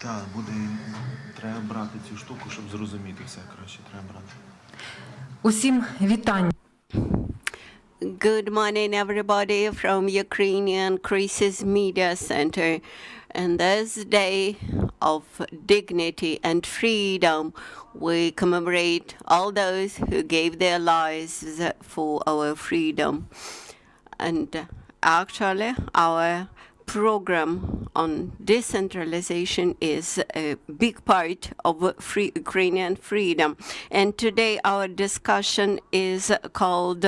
Так, треба брати цю штуку, щоб зрозуміти все краще. Треба брати. Усім вітання. Good morning, everybody, from Ukrainian Crisis Media Center. And this day of dignity and freedom, we commemorate all those who gave their lives for our freedom. And actually, our program on decentralization is a big part of free Ukrainian freedom. And today our discussion is called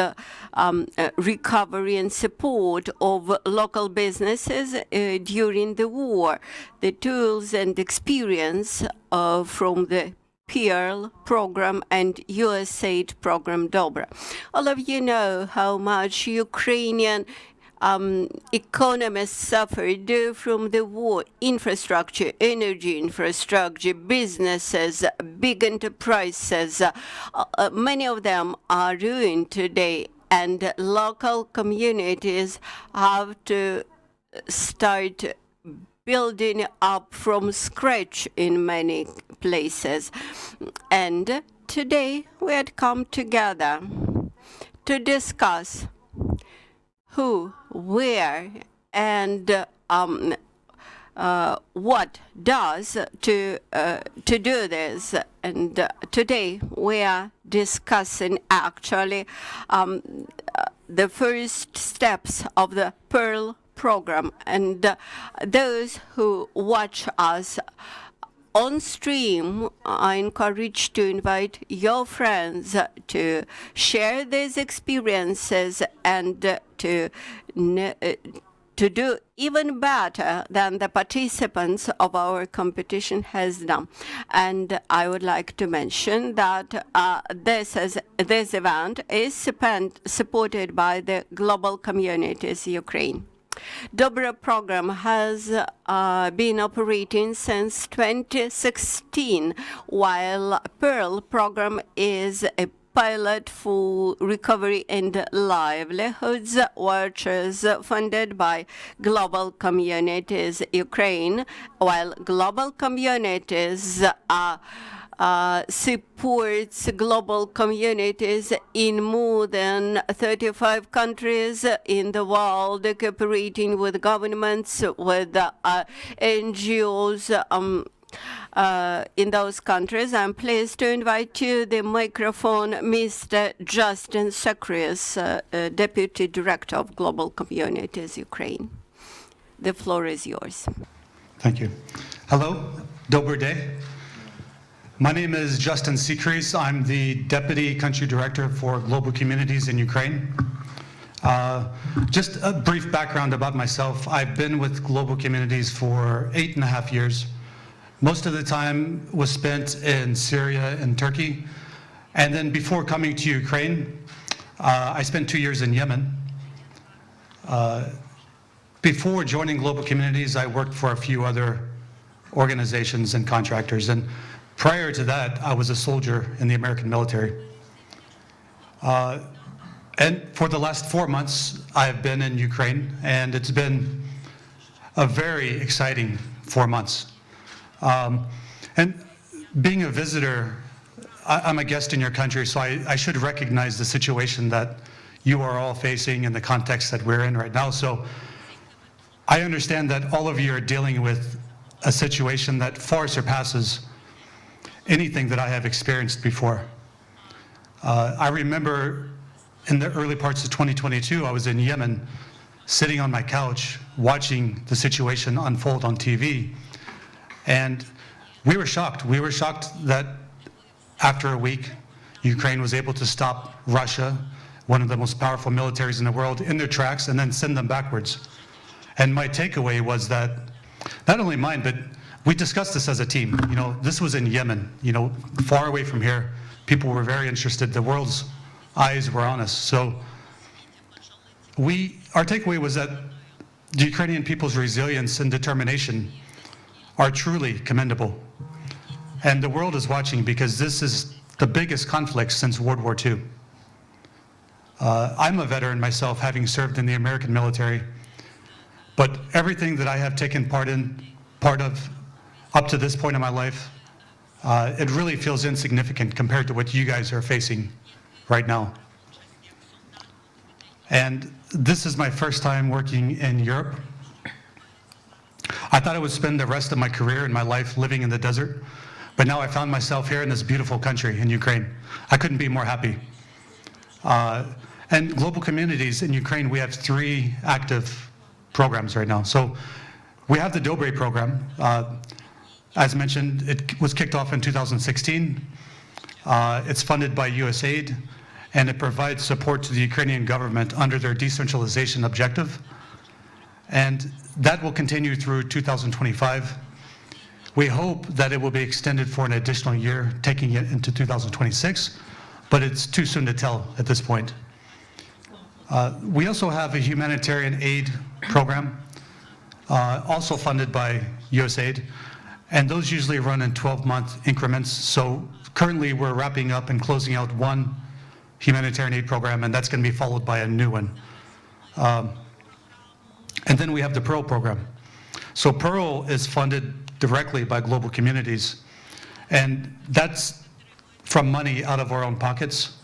Recovery and Support of Local Businesses During the War, the tools and experience from the PEARL program and USAID program Dobra. All of you know how much Ukrainian economists suffered from the war. Infrastructure, energy infrastructure, businesses, big enterprises, many of them are ruined today, and local communities have to start building up from scratch in many places. And today we had come together to discuss who, where, and what does to do this. And today we are discussing actually the first steps of the PEARL program. And those who watch us on stream, I encourage to invite your friends to share these experiences and to do even better than the participants of our competition has done. And I would like to mention that this event is supported by the Global Communities Ukraine. Dobra program has been operating since 2016, while PEARL program is a pilot for recovery and livelihoods, which is funded by Global Communities Ukraine, while Global Communities supports global communities in more than 35 countries in the world, cooperating with governments, with NGOs in those countries. I'm pleased to invite to the microphone Mr. Justin Sakrius, Deputy Director of Global Communities Ukraine. The floor is yours. Thank you. Hello, Dobry day. My name is Justin Sikris. I'm the Deputy Country Director for Global Communities in Ukraine. Just a brief background about myself. I've been with Global Communities for 8.5 years. Most of the time was spent in Syria and Turkey. And then before coming to Ukraine, I spent 2 years in Yemen. Before joining Global Communities, I worked for a few other organizations and contractors. And prior to that, I was a soldier in the American military. And for the last 4 months, I've been in Ukraine, and it's been a very exciting 4 months. And being a visitor, I'm a guest in your country, so I should recognize the situation that you are all facing in the context that we're in right now. So I understand that all of you are dealing with a situation that far surpasses anything that I have experienced before. I remember in the early parts of 2022, I was in Yemen, sitting on my couch, watching the situation unfold on TV. And we were shocked. We were shocked that after a week, Ukraine was able to stop Russia, one of the most powerful militaries in the world, in their tracks and then send them backwards. And my takeaway was that, not only mine, but we discussed this as a team. You know, this was in Yemen, you know, far away from here. People were very interested. The world's eyes were on us. So our takeaway was that the Ukrainian people's resilience and determination are truly commendable. And the world is watching because this is the biggest conflict since World War II. I'm a veteran myself, having served in the American military, but everything that I have taken part of up to this point in my life, it really feels insignificant compared to what you guys are facing right now. And this is my first time working in Europe. I thought I would spend the rest of my career and my life living in the desert, but now I found myself here in this beautiful country in Ukraine. I couldn't be more happy. And global communities in Ukraine, we have 3 active programs right now. So we have the Dobre program. As mentioned, it was kicked off in 2016. It's funded by USAID, and it provides support to the Ukrainian government under their decentralization objective. And that will continue through 2025. We hope that it will be extended for an additional year, taking it into 2026, but it's too soon to tell at this point. We also have a humanitarian aid program, also funded by USAID, and those usually run in 12-month increments. So currently we're wrapping up and closing out one humanitarian aid program, and that's going to be followed by a new one. And then we have the PEARL program. So PEARL is funded directly by global communities, and that's from money out of our own pockets.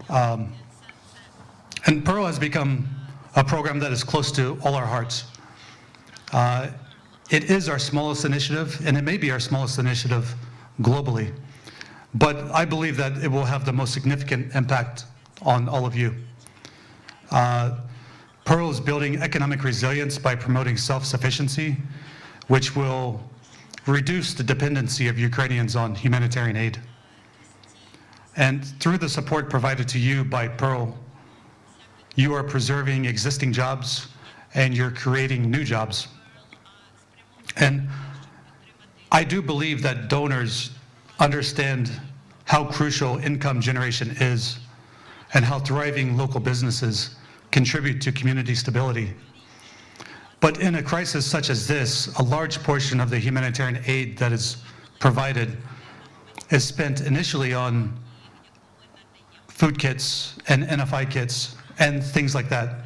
And PEARL has become a program that is close to all our hearts. It is our smallest initiative, and it may be our smallest initiative globally, but I believe that it will have the most significant impact on all of you. PEARL is building economic resilience by promoting self-sufficiency, which will reduce the dependency of Ukrainians on humanitarian aid. And through the support provided to you by PEARL, you are preserving existing jobs and you're creating new jobs. And I do believe that donors understand how crucial income generation is and how thriving local businesses contribute to community stability. But in a crisis such as this, a large portion of the humanitarian aid that is provided is spent initially on food kits and NFI kits and things like that.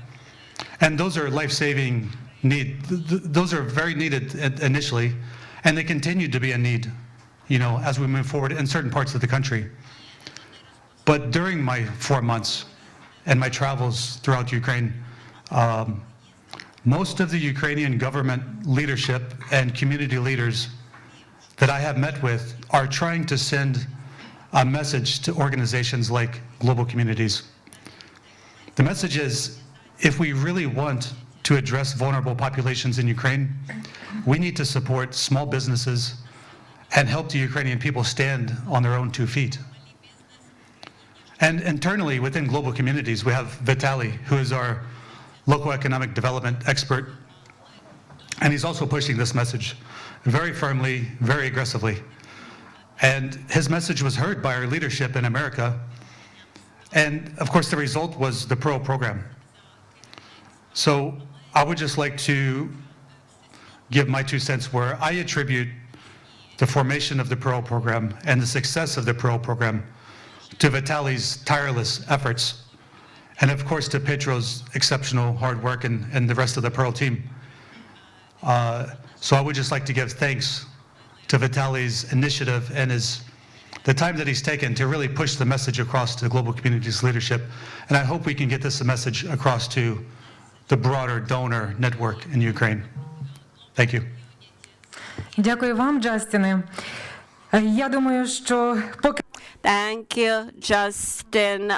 And those are life-saving need. Those are very needed initially, and they continue to be a need, you know, as we move forward in certain parts of the country. But during my 4 months and my travels throughout Ukraine, most of the Ukrainian government leadership and community leaders that I have met with are trying to send a message to organizations like global communities. The message is, if we really want to address vulnerable populations in Ukraine, we need to support small businesses and help the Ukrainian people stand on their own 2 feet. And internally, within global communities, we have Vitaly, who is our local economic development expert, and he's also pushing this message very firmly, very aggressively. And his message was heard by our leadership in America, and of course the result was the PEARL program. So I would just like to give my 2 cents where I attribute the formation of the PEARL program and the success of the PEARL program to Vitaly's tireless efforts, and of course to Petro's exceptional hard work and the rest of the PEARL team. So I would just like to give thanks to Vitaly's initiative and the time that he's taken to really push the message across to global communities leadership. And I hope we can get this message across to the broader donor network in Ukraine. Thank you. Дякую вам, Джастіне. Я думаю, що поки Thank you, Justin.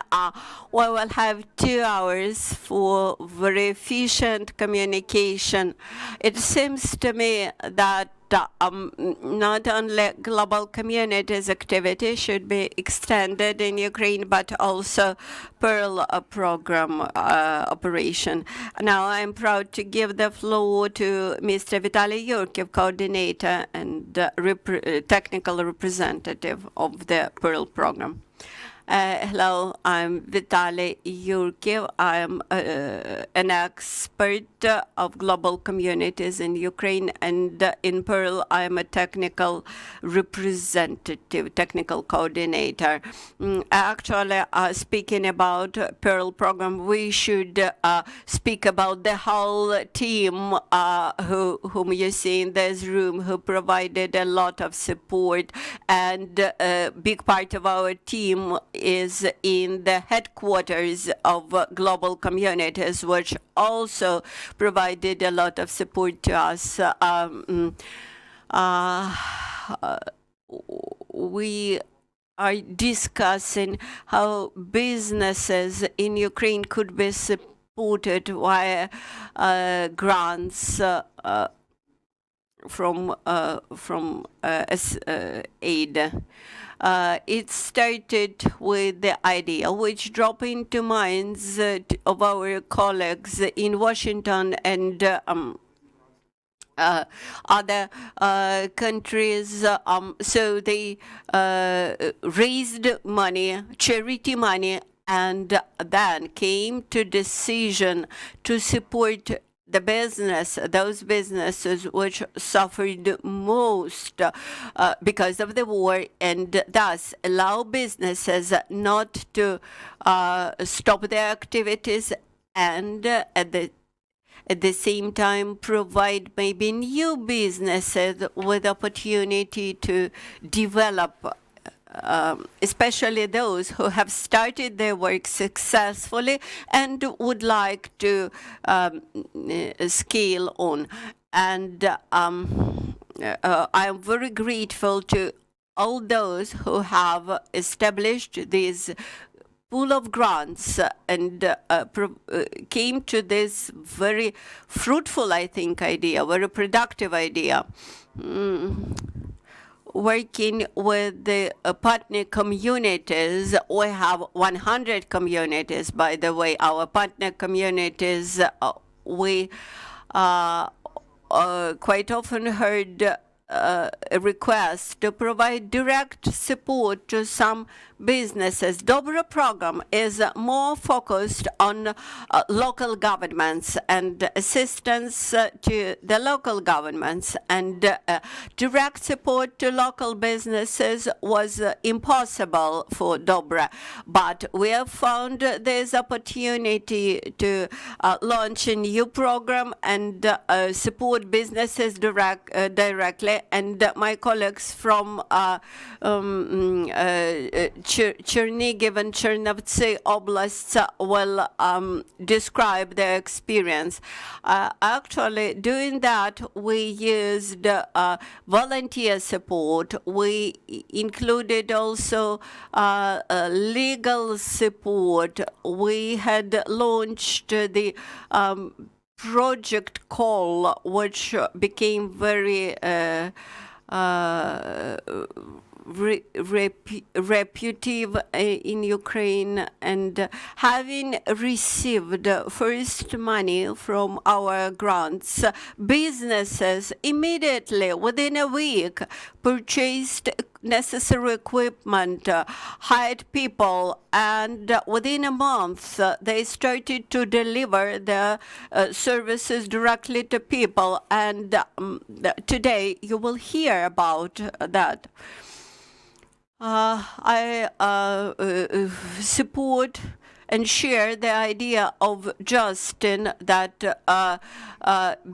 We will have 2 hours for very efficient communication. It seems to me that not only global communities activity should be extended in Ukraine, but also PEARL program operation. Now I'm proud to give the floor to Mr. Vitaly Yurkiev, coordinator and technical representative of the PEARL program. Hello, I'm Vitaly Yurkiev. I'm an expert of global communities in Ukraine, and in Pearl, I'm a technical representative, technical coordinator. Actually, speaking about Pearl program, we should speak about the whole team whom you see in this room, who provided a lot of support, and a big part of our team is in the headquarters of global communities, which also provided a lot of support to us. We are discussing how businesses in Ukraine could be supported via grants from aid. It started with the idea which dropped into minds of our colleagues in Washington and other countries. So they raised money, charity money, and then came to decision to support the business, those businesses which suffered most because of the war, and thus allow businesses not to stop their activities, and at the same time provide maybe new businesses with opportunity to develop, especially those who have started their work successfully and would like to scale on. And I'm very grateful to all those who have established these pool of grants and came to this very fruitful, I think, idea, very productive idea. Working with the partner communities, we have 100 communities, by the way. Our partner communities, we quite often heard a request to provide direct support to some businesses. Dobra program is more focused on local governments and assistance to the local governments, and direct support to local businesses was impossible for Dobra. But we have found this opportunity to launch a new program and support businesses directly, and my colleagues from Chernigiv and Chernovtsi oblasts will describe their experience. Actually, doing that, we used volunteer support. We included also legal support. We had launched the project call, which became very reputable in Ukraine, and having received first money from our grants, businesses immediately within a week purchased necessary equipment, hired people, and within a month they started to deliver the services directly to people, and today you will hear about that. I support and share the idea of Justin that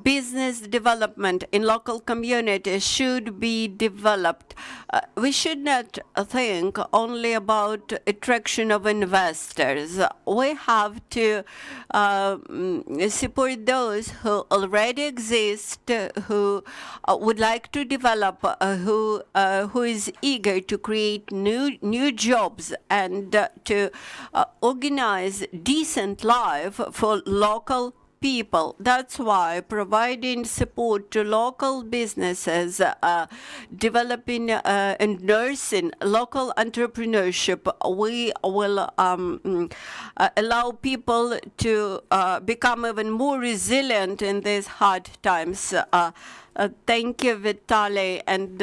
business development in local communities should be developed. We should not think only about attraction of investors. We have to support those who already exist, who would like to develop, who is eager to create new jobs and to organize decent life for local people. That's why providing support to local businesses, developing and nursing local entrepreneurship, we will allow people to become even more resilient in these hard times. Thank you, Vitaly, and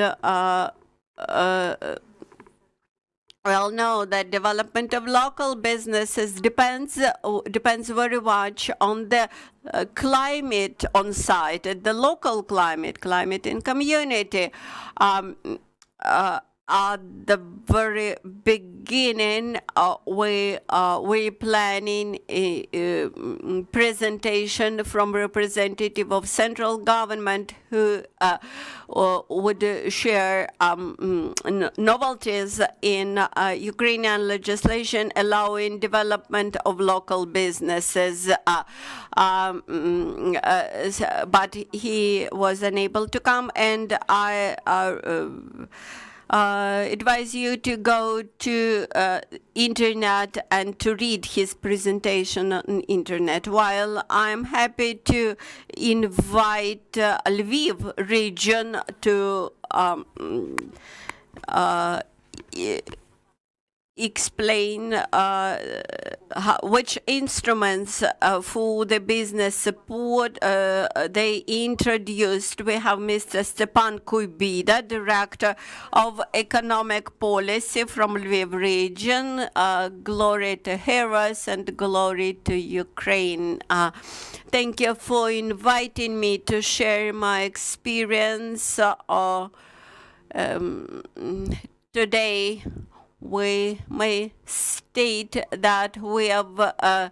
We all know that development of local businesses depends very much on the climate on site, the local climate in community. Um, at the very beginning, we planning a presentation from representative of central government who would share novelties in Ukrainian legislation allowing development of local businesses. But he was unable to come, and I advise you to go to internet and to read his presentation on internet. While I'm happy to invite Lviv region to explain which instruments for the business support they introduced. We have Mr. Stepan Kuybida, Director of Economic Policy from Lviv region. Glory to heroes and glory to Ukraine. Thank you for inviting me to share my experience today. We may state that we have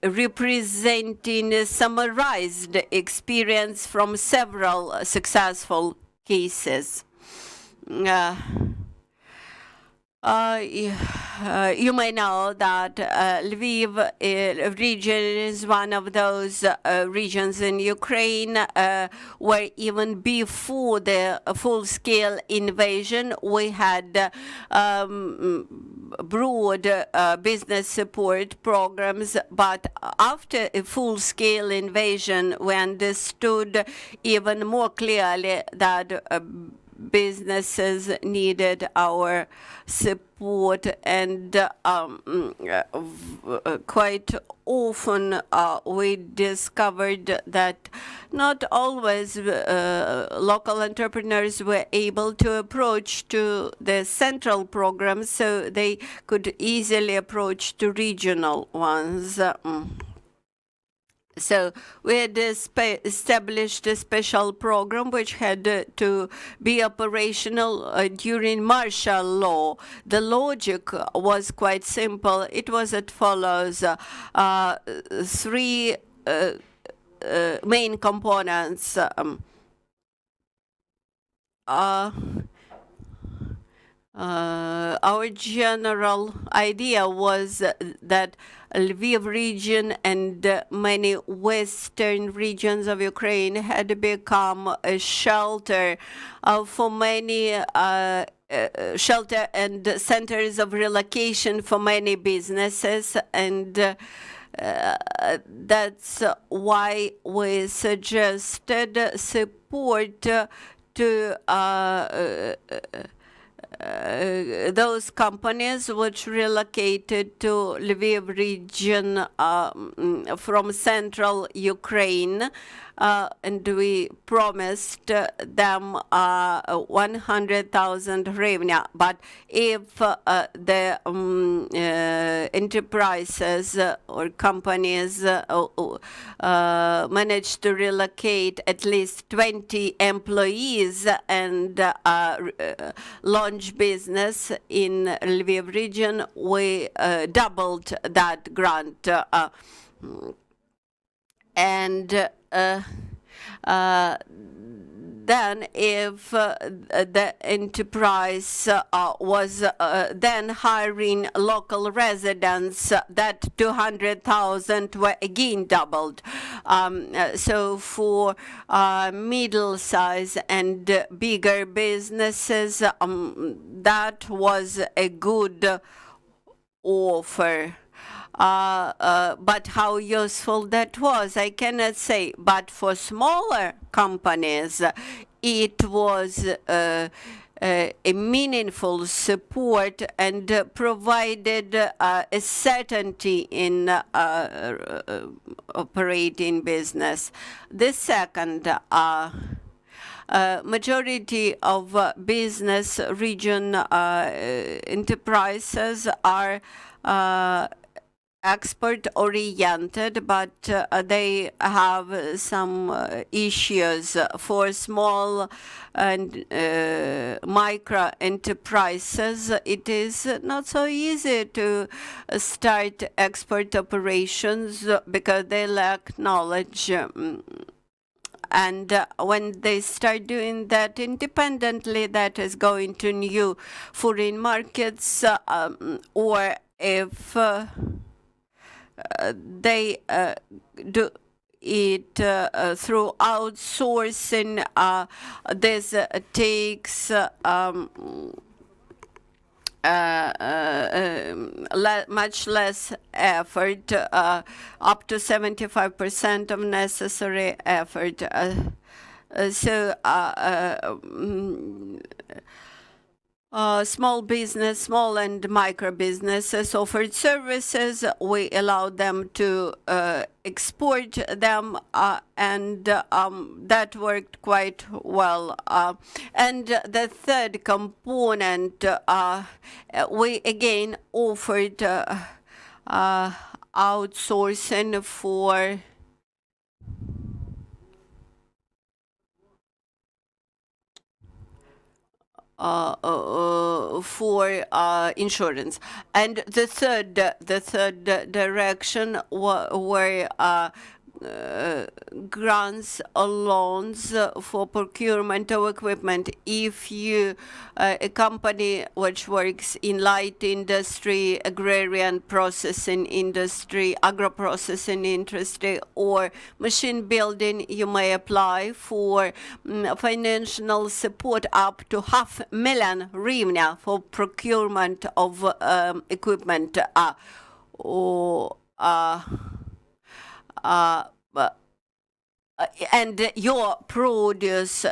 representing summarized experience from several successful cases. You may know that Lviv region is one of those regions in Ukraine where even before the full-scale invasion we had broad business support programs, but after a full-scale invasion we understood even more clearly that businesses needed our support, and quite often we discovered that not always local entrepreneurs were able to approach to the central programs, so they could easily approach to regional ones. So we had established a special program which had to be operational during martial law. The logic was quite simple. It was as follows: three main components. Our general idea was that Lviv region and many western regions of Ukraine had become a shelter for many shelter and centers of relocation for many businesses, and that's why we suggested support to those companies which relocated to Lviv region from central Ukraine, and we promised them 100,000 hryvnia. But if the enterprises or companies manage to relocate at least 20 employees and launch business in Lviv region, we doubled that grant. And then if the enterprise was then hiring local residents, that 200,000 were again doubled. So for middle size and bigger businesses, that was a good offer. But how useful that was, I cannot say. But for smaller companies, it was a meaningful support and provided a certainty in operating business. The second, Majority of business region enterprises are export-oriented, but they have some issues for small and micro enterprises. It is not so easy to start export operations because they lack knowledge. And when they start doing that independently, that is going to new foreign markets, or if they do it through outsourcing, this takes much less effort, up to 75% of necessary effort. Small business, small and micro businesses offered services. We allow them to export them, and that worked quite well. And the third component, we again offered outsourcing for insurance. And the third direction were grants or loans for procurement of equipment. If you, a company which works in light industry, agrarian processing industry, agro-processing industry, or machine building, you may apply for financial support up to $500,000 for procurement of equipment. And your produce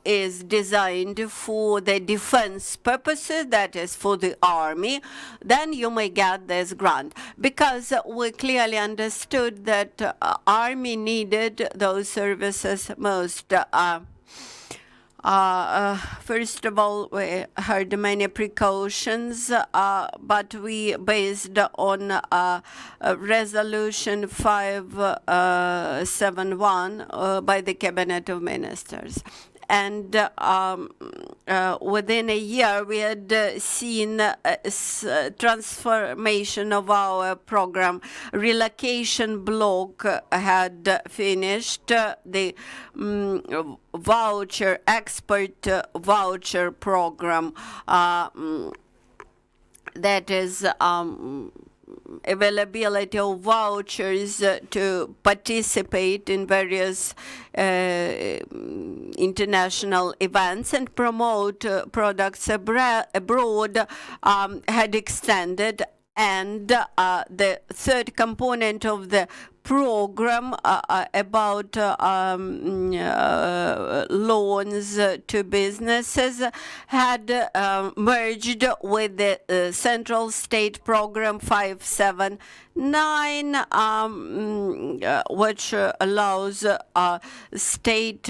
is designed for the defense purposes, that is for the army, then you may get this grant. Because we clearly understood that army needed those services most. First of all, we heard many precautions, but we based on Resolution 571 by the Cabinet of Ministers. And within a year, we had seen a transformation of our program. Relocation block had finished. The voucher, expert voucher program, that is availability of vouchers to participate in various international events and promote products abroad, had extended. And the third component of the program about loans to businesses had merged with the Central State Program 579, which allows state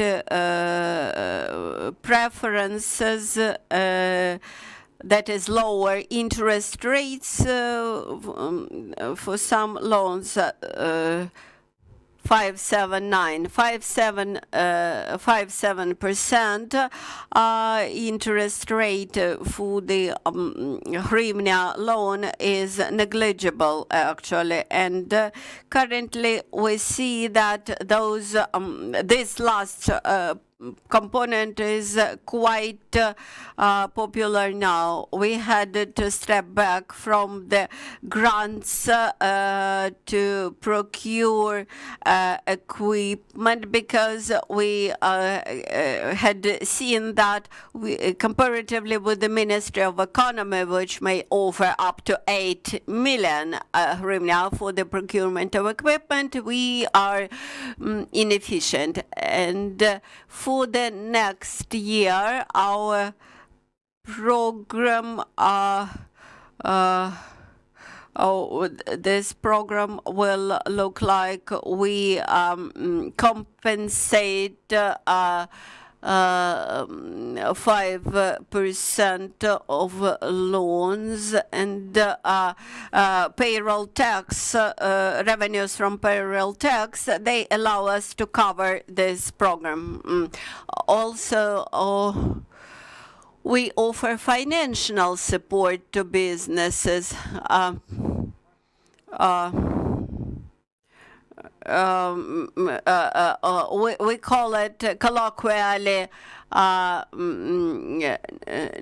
preferences, that is lower interest rates for some loans. 5.7% interest rate for the hryvnia loan is negligible actually, and currently we see that those this last component is quite popular now. We had to step back from the grants to procure equipment because we had seen that comparatively with the Ministry of Economy, which may offer up to 8 million hryvnia for the procurement of equipment, we are inefficient. And for the next year, our program, this program will look like we compensate 5% of loans, and payroll tax, revenues from payroll tax, they allow us to cover this program. Also, we offer financial support to businesses. We call it colloquially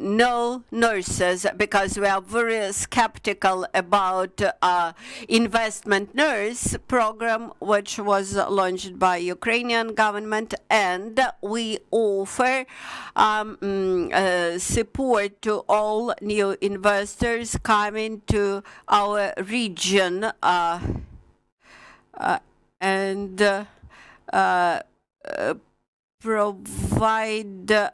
no nurses, because we are very skeptical about investment nurse program, which was launched by Ukrainian government, and we offer support to all new investors coming to our region, and provide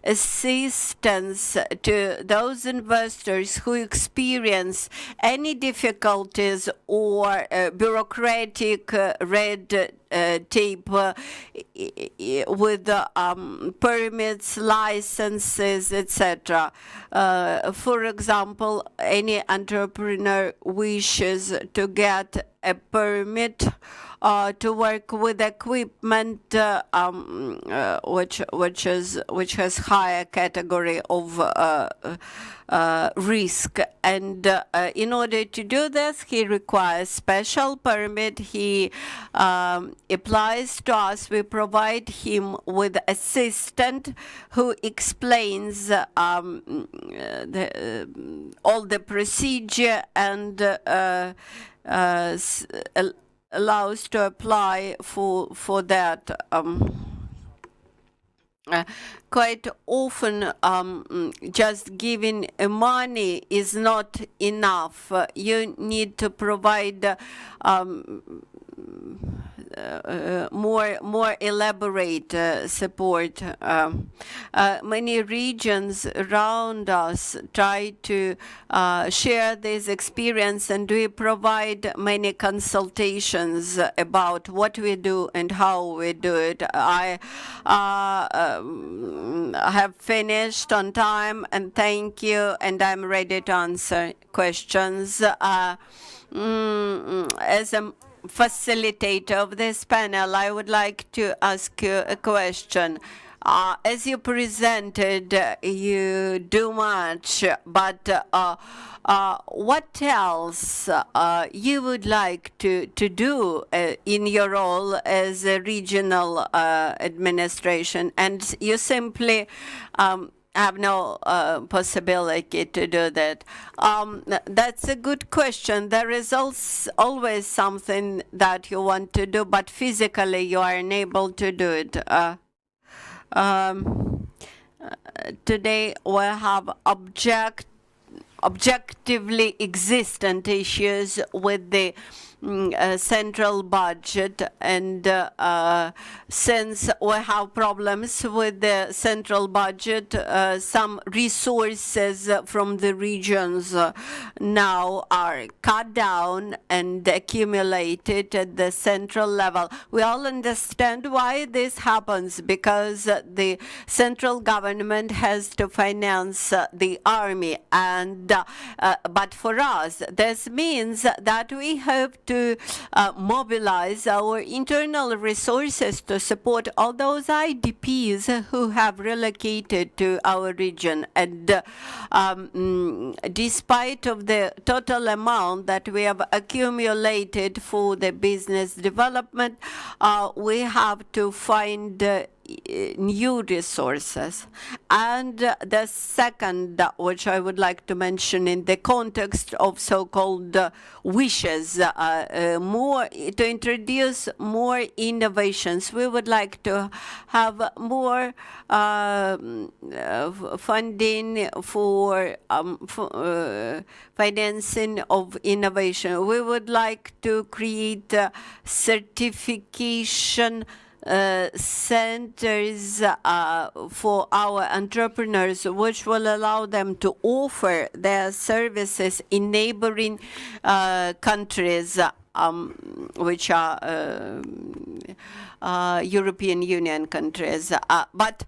assistance to those investors who experience any difficulties or bureaucratic red tape with permits, licenses, etc. For example, any entrepreneur wishes to get a permit to work with equipment which has higher category of risk, and in order to do this, he requires special permit. He applies to us. We provide him with assistant who explains all the procedure and allows to apply for that. Quite often, just giving money is not enough. You need to provide more elaborate support. Many regions around us try to share this experience, and we provide many consultations about what we do and how we do it. I have finished on time, and thank you, and I'm ready to answer questions. As a facilitator of this panel, I would like to ask you a question. As you presented, you do much, but what else you would like to do in your role as a regional administration, and you simply have no possibility to do that? That's a good question. There is always something that you want to do, but physically you are unable to do it. Today we have objectively existent issues with the central budget, and since we have problems with the central budget, some resources from the regions now are cut down and accumulated at the central level. We all understand why this happens, because the central government has to finance the army, and but for us this means that we have to mobilize our internal resources to support all those IDPs who have relocated to our region. And despite of the total amount that we have accumulated for the business development, we have to find new resources. And the second, which I would like to mention in the context of so-called wishes, more to introduce more innovations. We would like to have more funding for financing of innovation. We would like to create certification centers for our entrepreneurs, which will allow them to offer their services in neighboring countries. which are European Union countries. But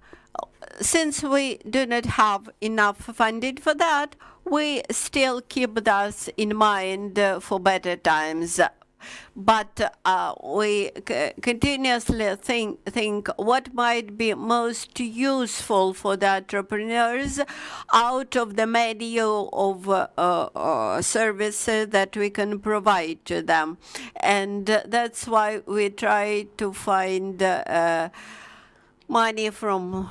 since we do not have enough funding for that, we still keep that in mind for better times. But we continuously think what might be most useful for the entrepreneurs out of the menu of services that we can provide to them. And that's why we try to find money from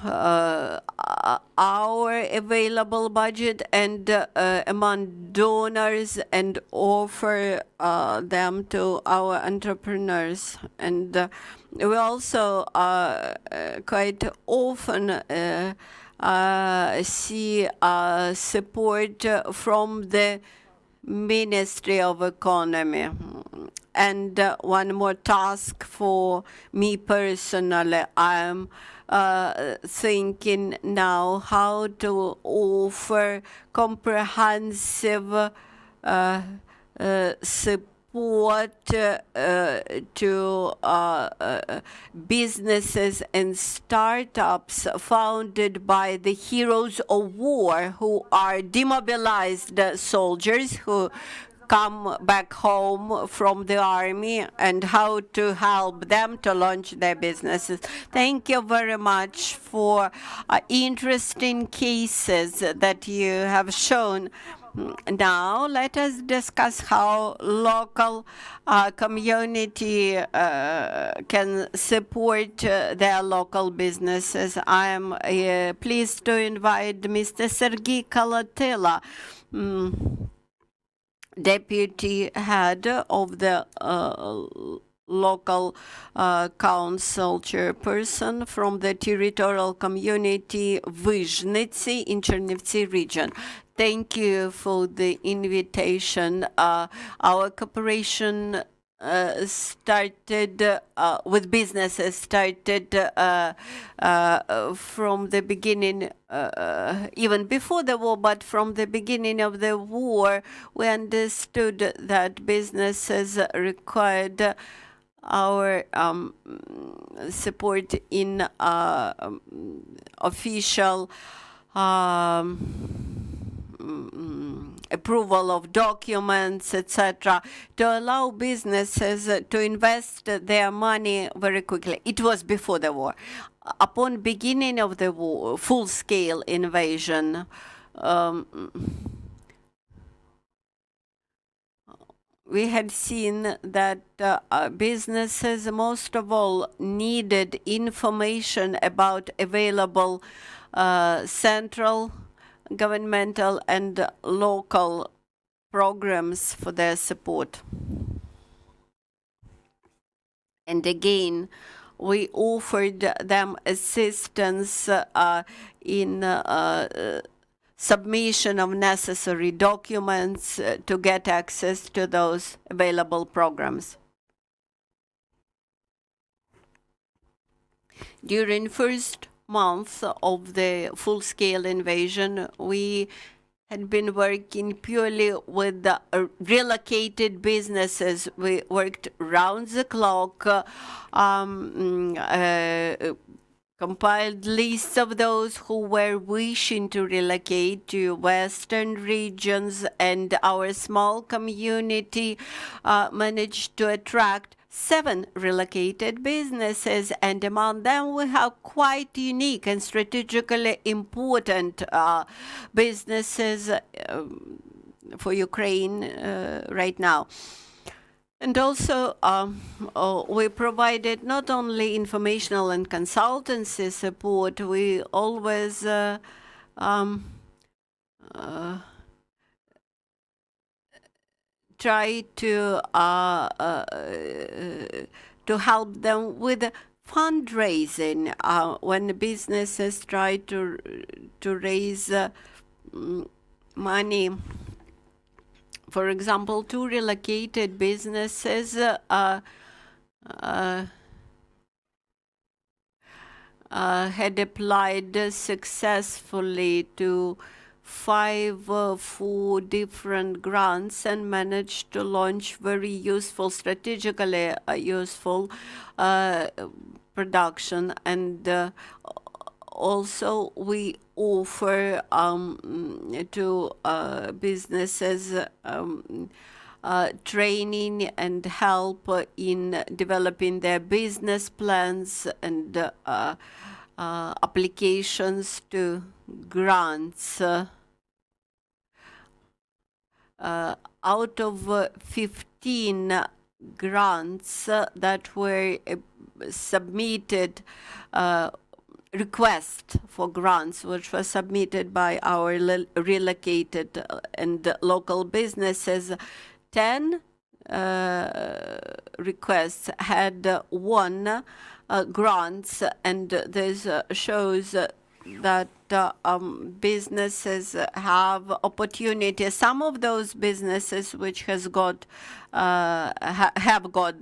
our available budget and among donors and offer them to our entrepreneurs. And we also quite often see support from the Ministry of Economy. And one more task for me personally, I'm thinking now how to offer comprehensive support to businesses and startups founded by the heroes of war, who are demobilized soldiers who come back home from the army, and how to help them to launch their businesses. Thank you very much for interesting cases that you have shown. Now, let us discuss how local community can support their local businesses. I am pleased to invite Mr. Sergei Kalatyla, deputy head of the local council chairperson from the territorial community Vyzhnitsi in Chernivtsi region. Thank you for the invitation. Our cooperation started with businesses, started from the beginning, even before the war, but from the beginning of the war, we understood that businesses required our support in official approval of documents, etc., to allow businesses to invest their money very quickly. It was before the war. Upon beginning of the war, full-scale invasion, we had seen that businesses, most of all, needed information about available central, governmental, and local programs for their support. And again, we offered them assistance in submission of necessary documents to get access to those available programs. During first month of the full-scale invasion, we had been working purely with the relocated businesses. We worked round the clock, compiled lists of those who were wishing to relocate to Western regions, and our small community managed to attract 7 relocated businesses, and among them we have quite unique and strategically important businesses for Ukraine right now. And also, we provided not only informational and consultancy support, we always try to help them with fundraising when businesses try to raise money. For example, 2 relocated businesses had applied successfully to 4 different grants and managed to launch very useful, strategically useful production. And also we offer to businesses training and help in developing their business plans and applications to grants. Out of 15 grants that were submitted, request for grants which were submitted by our relocated and local businesses, 10 requests had won grants, and this shows that businesses have opportunities. Some of those businesses which have got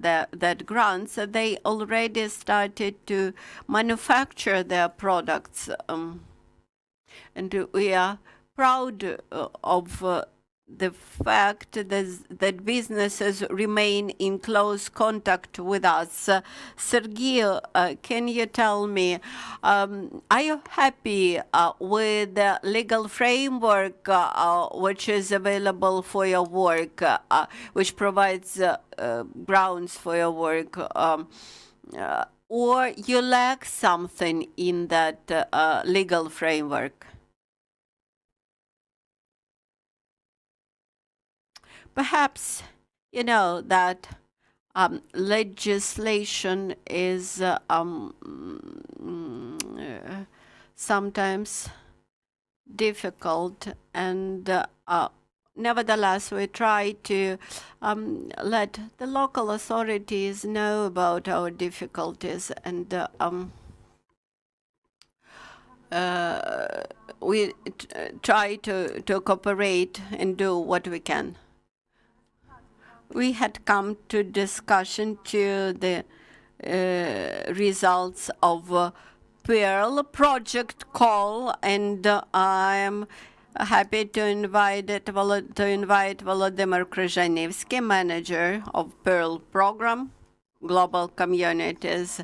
that grants, they already started to manufacture their products, and we are proud of the fact that businesses remain in close contact with us. Sergei, can you tell me, are you happy with the legal framework which is available for your work, which provides grounds for your work, or you lack something in that legal framework? Perhaps you know that legislation is sometimes difficult, and nevertheless we try to let the local authorities know about our difficulties, and we try to cooperate and do what we can. We had come to discussion to the results of PEARL project call, and I'm happy to invite Volodymyr Kryzhanevsky, manager of PEARL program, Global Communities.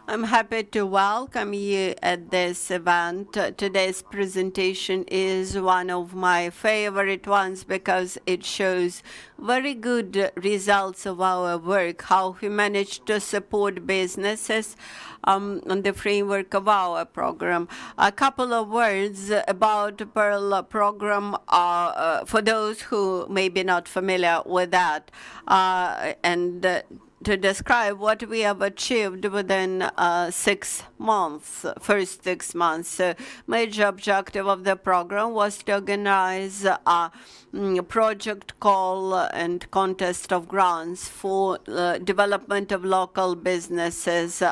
I'm happy to welcome you at this event. Today's presentation is one of my favorite ones because it shows very good results of our work, how we managed to support businesses on the framework of our program. A couple of words about the PEARL program for those who may be not familiar with that, and to describe what we have achieved within 6 months, first 6 months. Major objective of the program was to organize a project call and contest of grants for development of local businesses.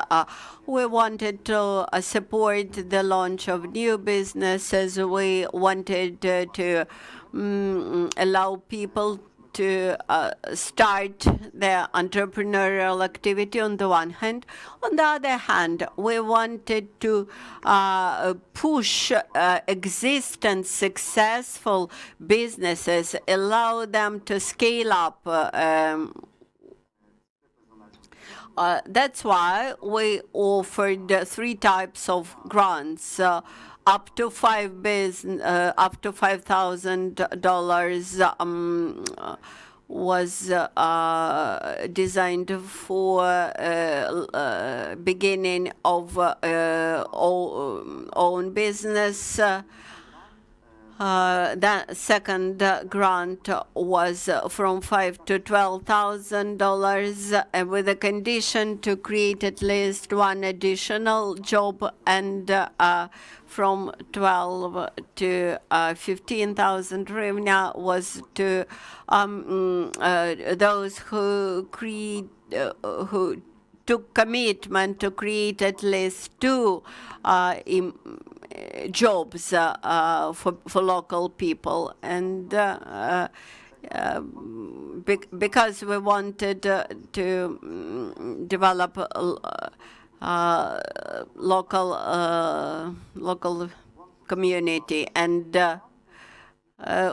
We wanted to support the launch of new businesses. We wanted to allow people to start their entrepreneurial activity on the one hand. On the other hand, we wanted to push existing successful businesses, allow them to scale up. That's why we offered 3 types of grants. Up to $5,000 was designed for beginning of own business. The second grant was from $5,000 to $12,000, with a condition to create at least 1 additional job, and from 12 to 15,000 hryvnia was to those who took commitment to create at least 2 jobs for local people. And because we wanted to develop local community, and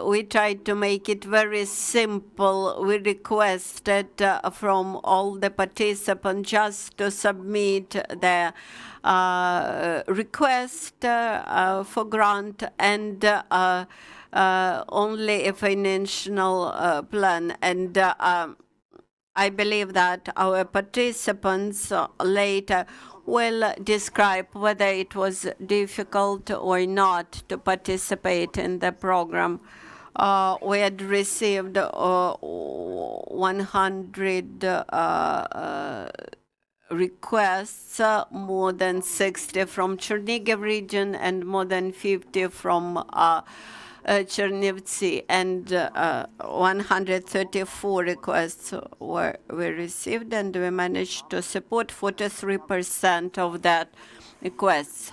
we tried to make it very simple. We requested from all the participants just to submit their request for grant and only a financial plan. And I believe that our participants later will describe whether it was difficult or not to participate in the program. We had received 100 requests, more than 60 from Chernihiv region and more than 50 from Chernivtsi, and 134 requests were received, and we managed to support 43% of that requests.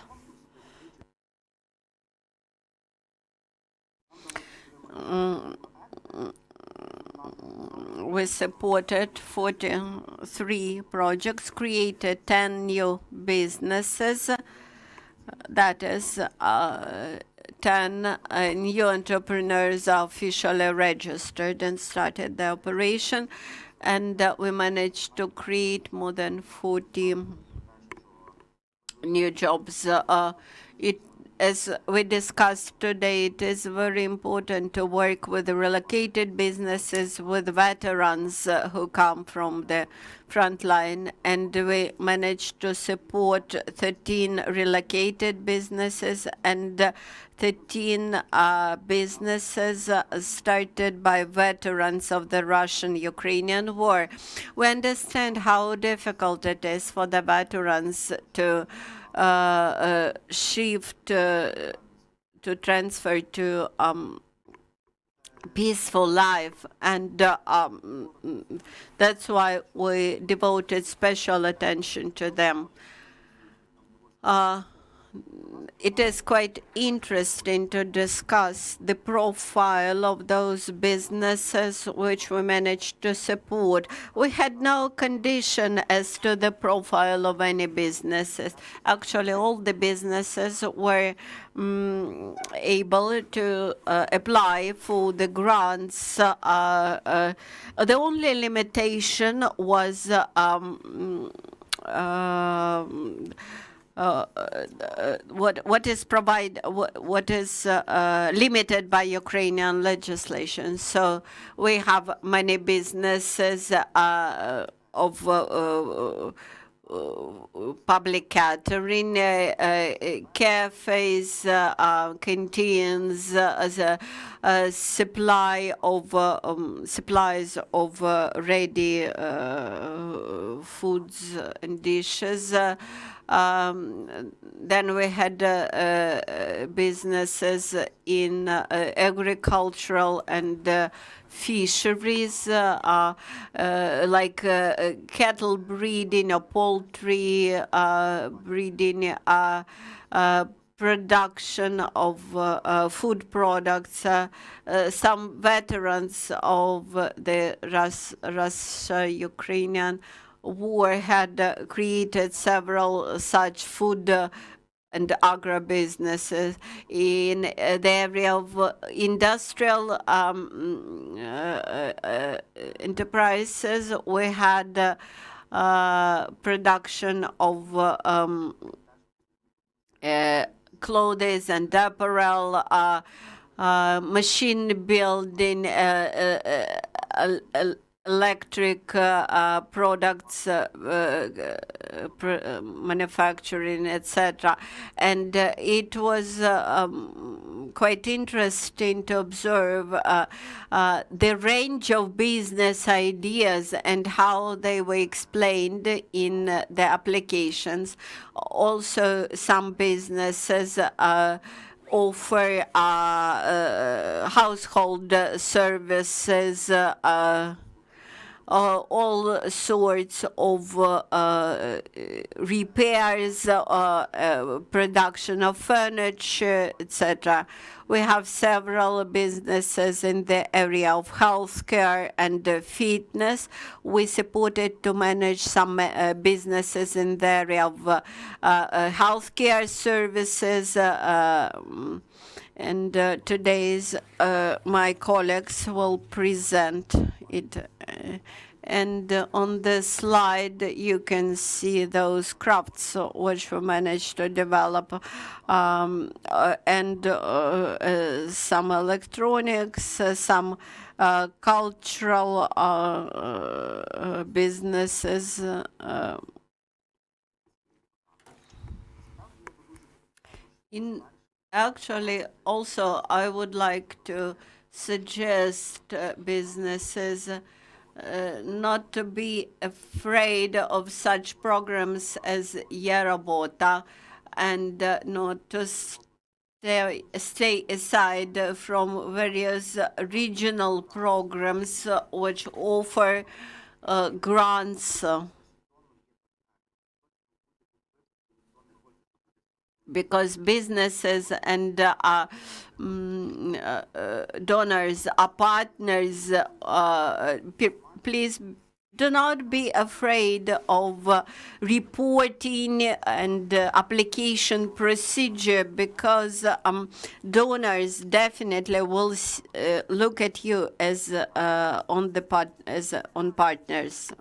We supported 43 projects, created 10 new businesses, that is 10 new entrepreneurs are officially registered and started the operation, and we managed to create more than 40 new jobs. As we discussed today, it is very important to work with the relocated businesses, with veterans who come from the front line, and we managed to support 13 relocated businesses and 13 businesses started by veterans of the Russian-Ukrainian war. We understand how difficult it is for the veterans to shift to transfer to peaceful life, and that's why we devoted special attention to them. It is quite interesting to discuss the profile of those businesses which we managed to support. We had no condition as to the profile of any businesses. Actually, all the businesses were able to apply for the grants. The only limitation was what is limited by Ukrainian legislation. So we have many businesses of public catering, cafes, canteens, supplies of ready foods and dishes. Then we had businesses in agricultural and fisheries, like cattle breeding or poultry breeding, production of food products. Some veterans of the Russia-Ukrainian war had created several such food and agribusinesses. In the area of industrial enterprises, we had production of clothes and apparel, machine building, electric products, manufacturing, etc. And it was quite interesting to observe the range of business ideas and how they were explained in the applications. Also, some businesses offer household services, all sorts of repairs, production of furniture, etc. We have several businesses in the area of healthcare and fitness. We supported to manage some businesses in the area of healthcare services, And today's my colleagues will present it. And on the slide, you can see those crafts which we managed to develop, and some electronics, some cultural businesses. Actually, also, I would like to suggest businesses not to be afraid of such programs as Yerobota, and not to stay aside from various regional programs which offer grants. Because businesses and donors are partners. Please do not be afraid of reporting and application procedure, because donors definitely will look at you as on partners.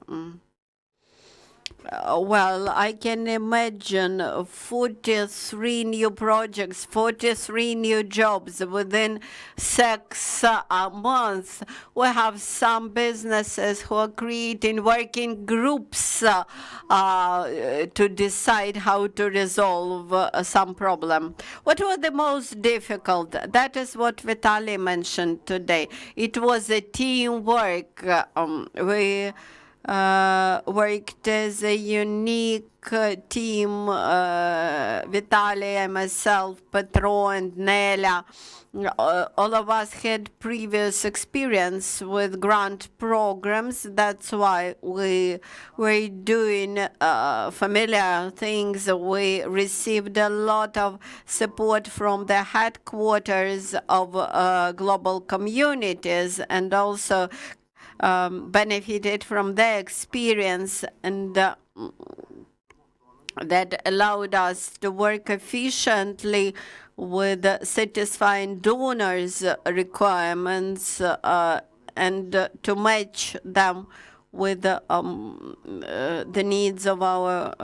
Well, I can imagine 43 new projects, 43 new jobs within 6 months. We have some businesses who are creating working groups to decide how to resolve some problem. What was the most difficult? That is what Vitaly mentioned today. It was a teamwork. We worked as a unique team, Vitaly, myself, Petro, and Nelia. All of us had previous experience with grant programs. That's why we were doing familiar things. We received a lot of support from the headquarters of global communities, and also benefited from their experience, and that allowed us to work efficiently with satisfying donors' requirements and to match them with the needs of our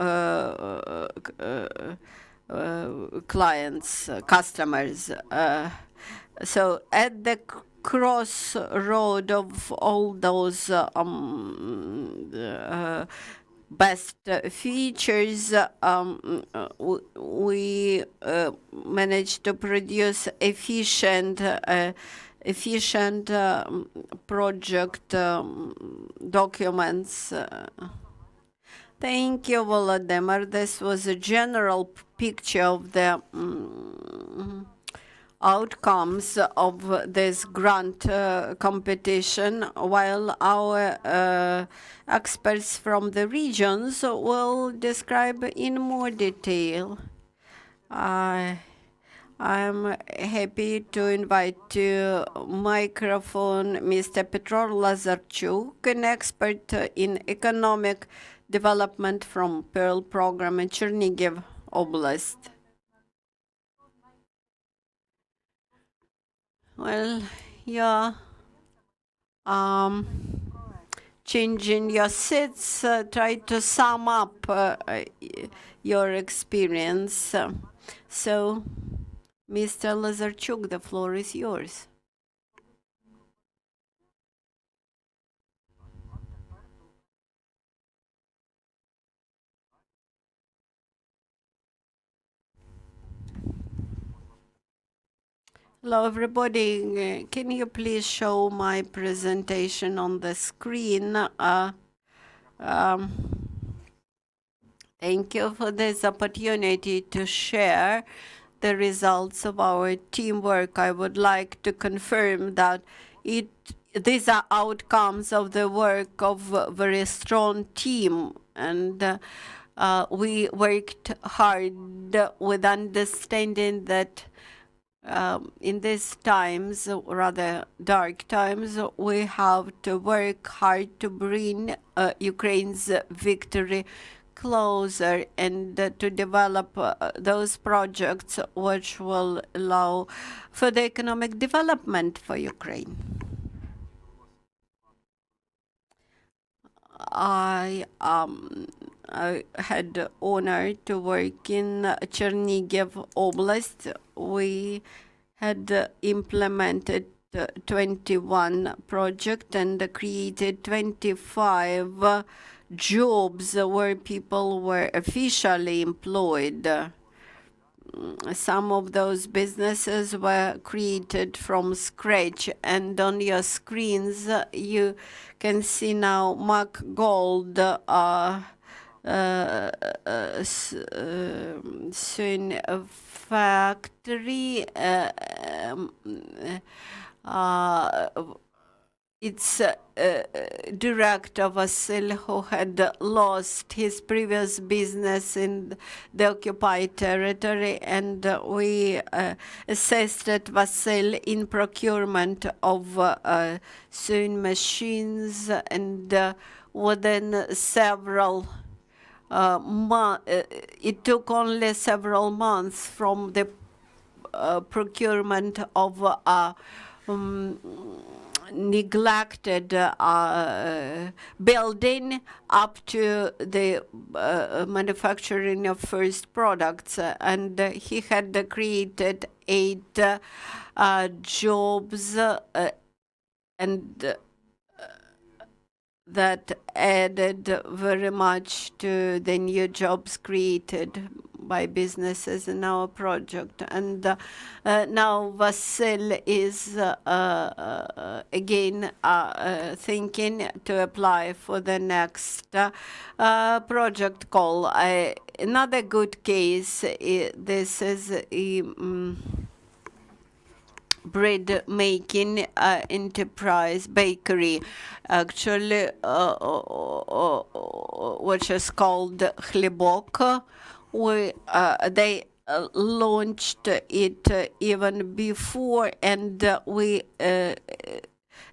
clients, customers. So at the crossroad of all those best features, we managed to produce efficient project documents. Thank you, Volodymyr. This was a general picture of the outcomes of this grant competition, while our experts from the regions will describe in more detail. I'm happy to invite to microphone Mr. PEARLresults, an expert in economic development from PEARL program in Chernihiv Oblast. Well, yeah. Changing your seats, try to sum up your experience. So, Mr. Lazarchuk, the floor is yours. Hello, everybody. Can you please show my presentation on the screen? Thank you for this opportunity to share the results of our teamwork. I would like to confirm that these are outcomes of the work of a very strong team, and we worked hard with understanding that in these times, rather dark times, we have to work hard to bring Ukraine's victory closer and to develop those projects which will allow for the economic development for Ukraine. I had the honor to work in Chernigiv Oblast. We had implemented 21 projects and created 25 jobs where people were officially employed. Some of those businesses were created from scratch, and on your screens you can see now Mac Gold soon factory. Its director Vasil, who had lost his previous business in the occupied territory, and we assisted Vasil in procurement of sewing machines, and within several it took only several months from the procurement of neglected building up to the manufacturing of first products. And he had created 8 jobs and that added very much to the new jobs created by businesses in our project. And now Vasil is again thinking to apply for the next project call. Another good case, this is a bread making enterprise bakery, actually which is called Khlebok. They launched it even before, and we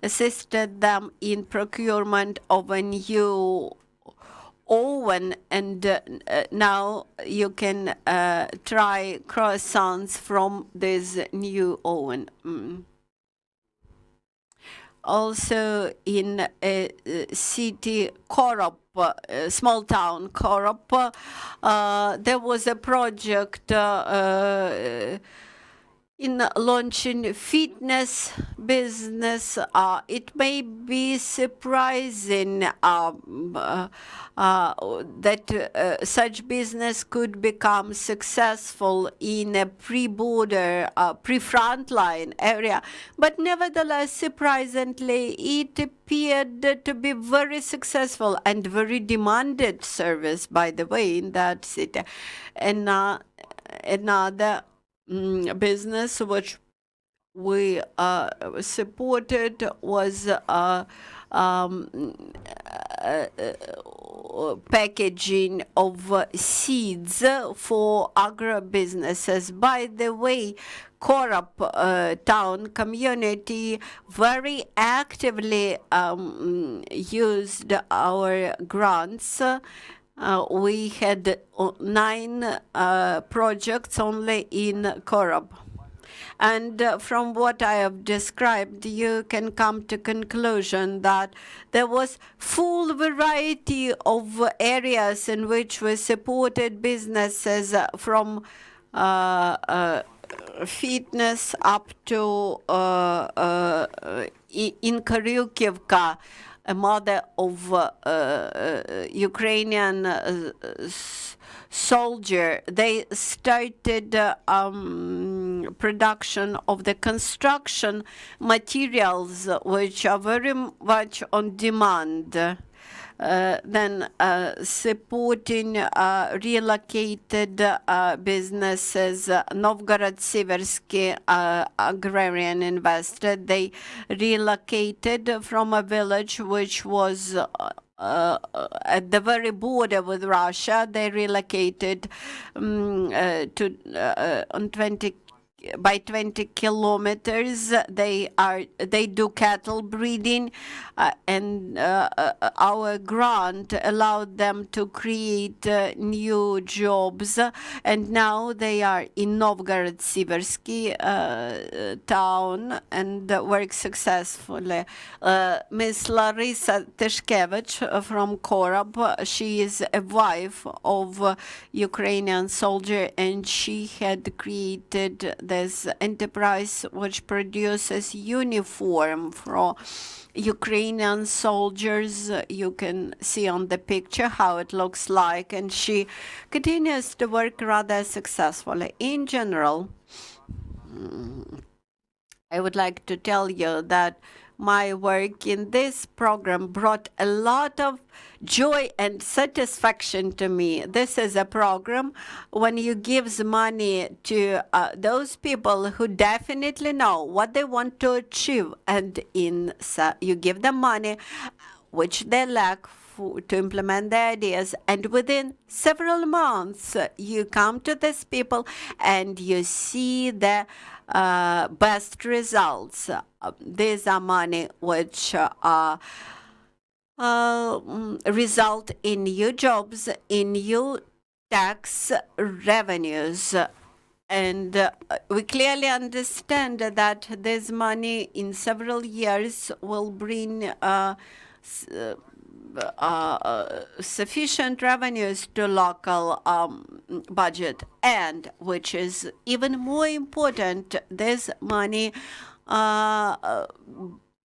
assisted them in procurement of a new oven, and now you can try croissants from this new oven. Also in a city, Korop, small town, Korop, there was a project in launching fitness business. It may be surprising that such business could become successful in a pre-border, pre-frontline area, but nevertheless, surprisingly, it appeared to be very successful and very demanded service, by the way, in that city. And another business which we supported was packaging of seeds for agro-businesses. By the way, Korop town community very actively used our grants. We had 9 projects only in Korop. And from what I have described, you can come to conclusion that there was full variety of areas in which we supported businesses, from fitness up to in Karyukivka, a mother of Ukrainian soldier. They started production of the construction materials, which are very much on demand. Then supporting relocated businesses. Novgorod-Siversky agrarian investor, they relocated from a village which was at the very border with Russia. They relocated to on 20 by 20 kilometers. They do cattle breeding, and our grant allowed them to create new jobs, and now they are in Novgorod-Siversky town and work successfully. Miss Larissa Tishkevich from Korob, she is a wife of a Ukrainian soldier, and she had created this enterprise which produces uniform for Ukrainian soldiers. You can see on the picture how it looks like, and she continues to work rather successfully. In general, I would like to tell you that my work in this program brought a lot of joy and satisfaction to me. This is a program when you give money to those people who definitely know what they want to achieve, and you give them money which they lack to implement their ideas, and within several months you come to these people and you see the best results. These are money which result in new jobs, in new tax revenues. And we clearly understand that this money in several years will bring sufficient revenues to local budget, and which is even more important, this money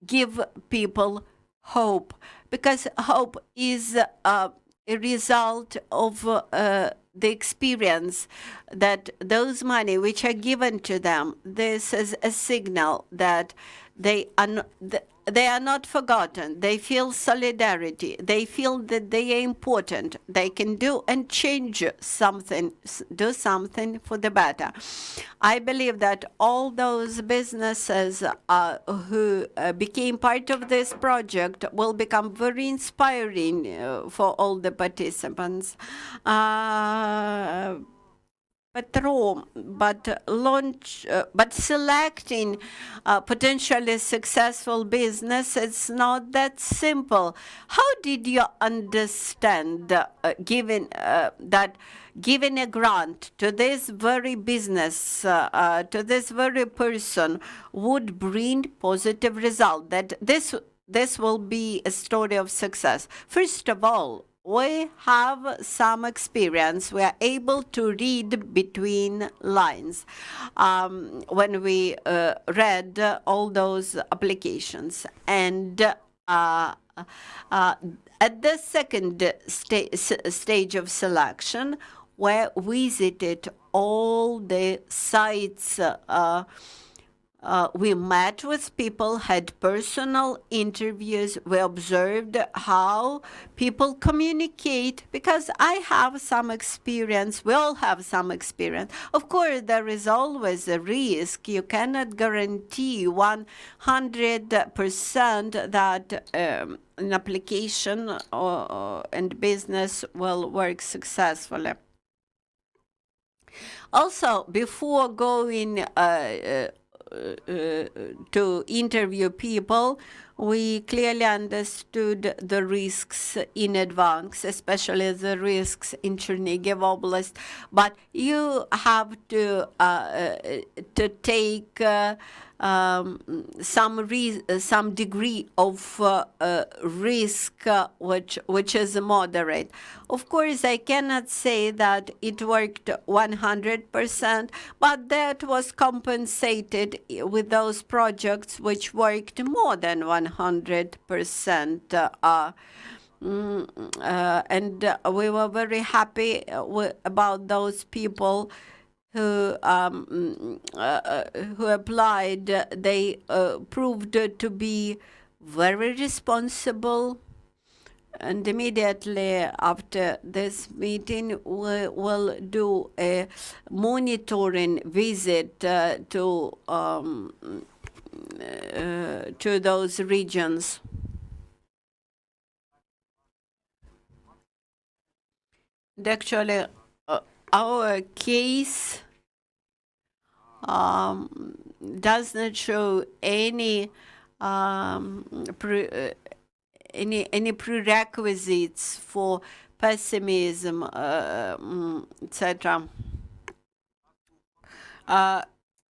give people hope, because hope is a result of the experience that those money which are given to them, this is a signal that they are not forgotten. They feel solidarity. They feel that they are important. They can do and change something, do something for the better. I believe that all those businesses who became part of this project will become very inspiring for all the participants. But selecting potentially successful business, it's not that simple. How did you understand giving a grant to this very business, to this very person, would bring positive result, that this will be a story of success? First of all, we have some experience. We are able to read between lines when we read all those applications. And at the second stage of selection, we visited all the sites. We met with people, had personal interviews. We observed how people communicate, because I have some experience. We all have some experience. Of course, there is always a risk. You cannot guarantee 100% that an application and business will work successfully. Also, before going to interview people, we clearly understood the risks in advance, especially the risks in Chernihiv Oblast. But you have to take some degree of risk which is moderate. Of course, I cannot say that it worked 100%, but that was compensated with those projects which worked more than 100%. And we were very happy about those people who applied. They proved to be very responsible. And immediately after this meeting, we will do a monitoring visit to those regions. And actually, our case does not show any any prerequisites for pessimism, etc.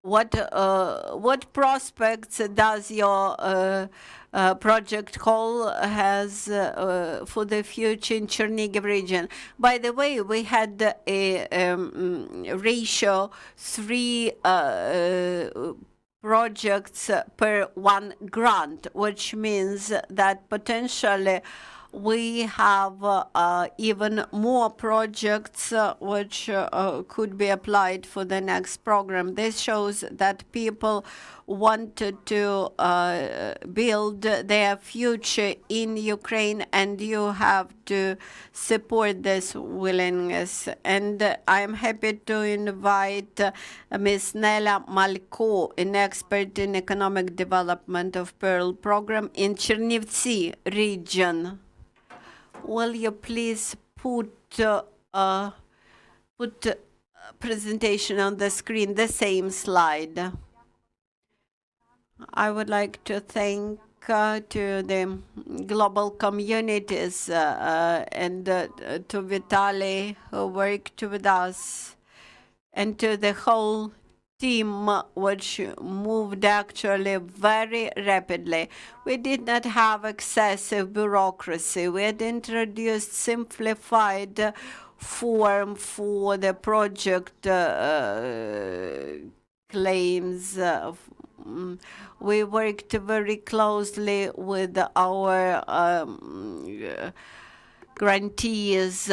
What prospects does your project call has for the future in Chernigiv region? By the way, we had a ratio 3 projects per 1 grant, which means that potentially we have even more projects which could be applied for the next program. This shows that people wanted to build their future in Ukraine, and you have to support this willingness. And I'm happy to invite Ms. Nela Malko, an expert in economic development of PEARL program in Chernivtsi region. Will you please put presentation on the screen, the same slide? I would like to thank to the global communities and to Vitaly, who worked with us, and to the whole team, which moved actually very rapidly. We did not have excessive bureaucracy. We had introduced simplified form for the project claims. We worked very closely with our grantees.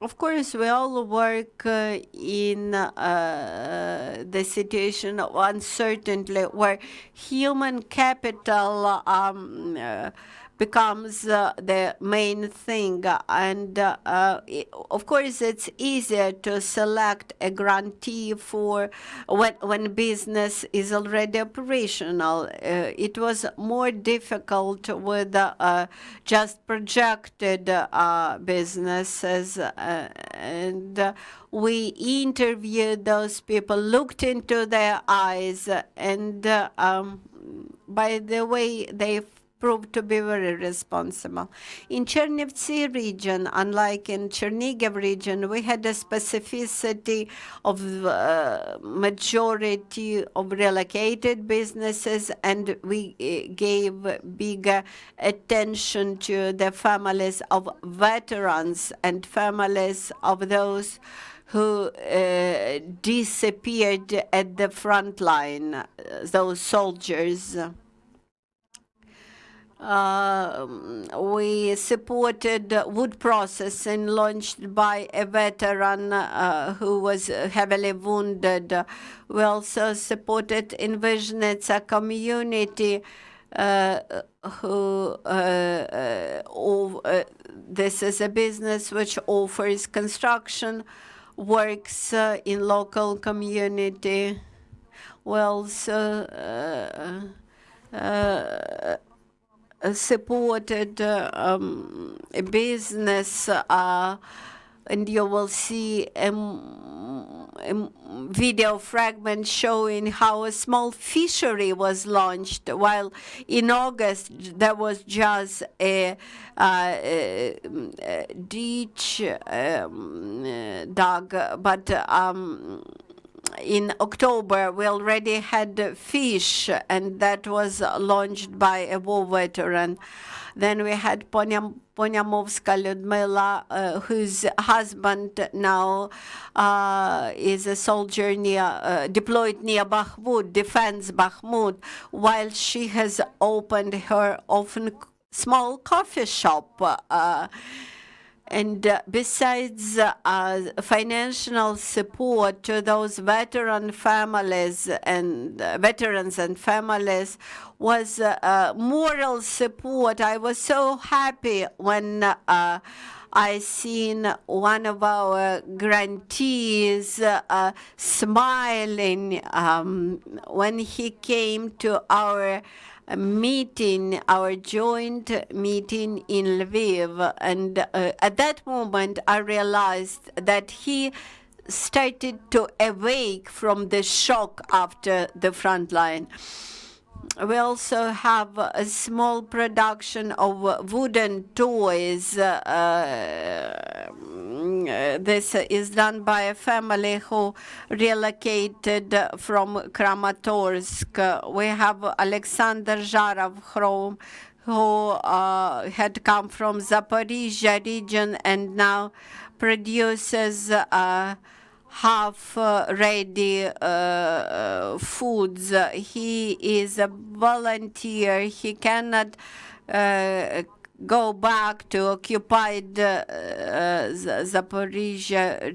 Of course, we all work in the situation of uncertainty where human capital becomes the main thing. And of course, it's easier to select a grantee for when business is already operational. It was more difficult with just projected businesses. And we interviewed those people, looked into their eyes, and by the way, they proved to be very responsible. In Chernivtsi region, unlike in Chernigiv region, we had a specificity of majority of relocated businesses, and we gave bigger attention to the families of veterans and families of those who disappeared at the front line, those soldiers. We supported wood processing launched by a veteran who was heavily wounded. We also supported Envisionetsa community who this is a business which offers construction works in local community. We also supported a business, and you will see a video fragment showing how a small fishery was launched, while in August there was just a ditch dug, but in October, we already had fish, and that was launched by a war veteran. Then we had Ponyamovska Lyudmila, whose husband now is a soldier deployed near Bakhmut, defends Bakhmut, while she has opened her often small coffee shop. And besides financial support to those veterans and families, was moral support. I was so happy when I seen one of our grantees smiling when he came to our meeting, our joint meeting in Lviv. And at that moment, I realized that he started to awake from the shock after the front line. We also have a small production of wooden toys. This is done by a family who relocated from Kramatorsk. We have Alexander Zharov, who had come from Zaporizhia region and now produces half-ready foods. He is a volunteer. He cannot go back to occupied Zaporizhia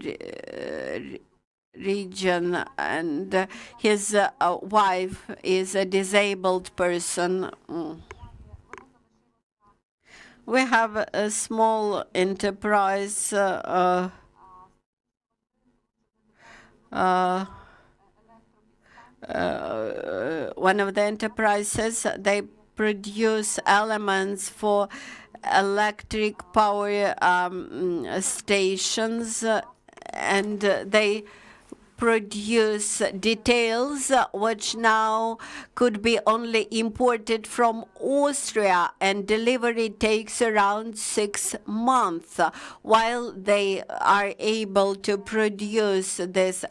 region, and his wife is a disabled person. We have a small enterprise. One of the enterprises, they produce elements for electric power stations, and they produce details which now could be only imported from Austria, and delivery takes around 6 months, while they are able to produce these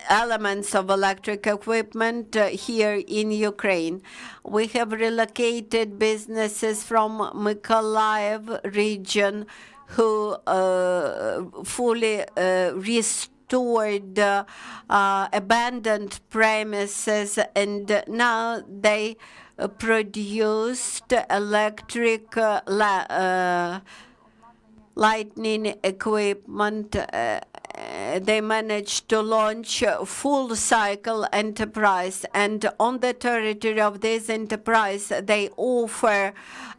elements of electric equipment here in Ukraine. We have relocated businesses from Mykolaiv region who fully restored abandoned premises, and now they produced electric lightning equipment. They managed to launch a full cycle enterprise, and on the territory of this enterprise they offer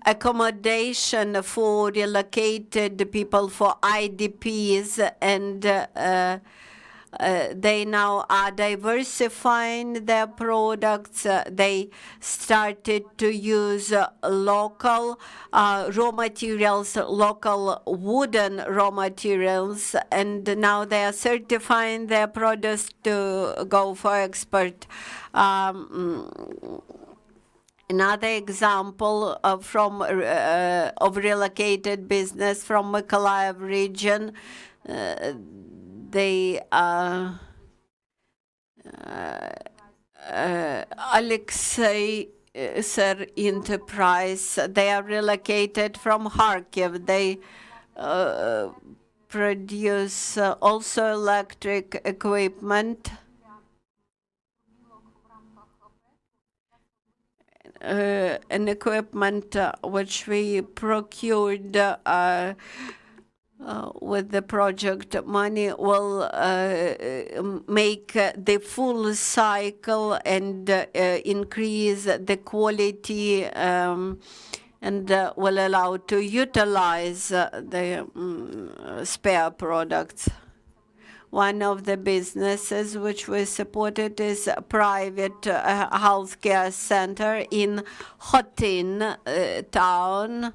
accommodation for relocated people, for IDPs, and they now are diversifying their products. They started to use local raw materials, local wooden raw materials, and now they are certifying their products to go for export. Another example of relocated business from Mykolaiv region. They Alexei Sir Enterprise. They are relocated from Kharkiv. They produce also electric equipment. An equipment which we procured with the project money will make the full cycle and increase the quality and will allow to utilize the spare products. One of the businesses which we supported is a private healthcare center in Khotin town.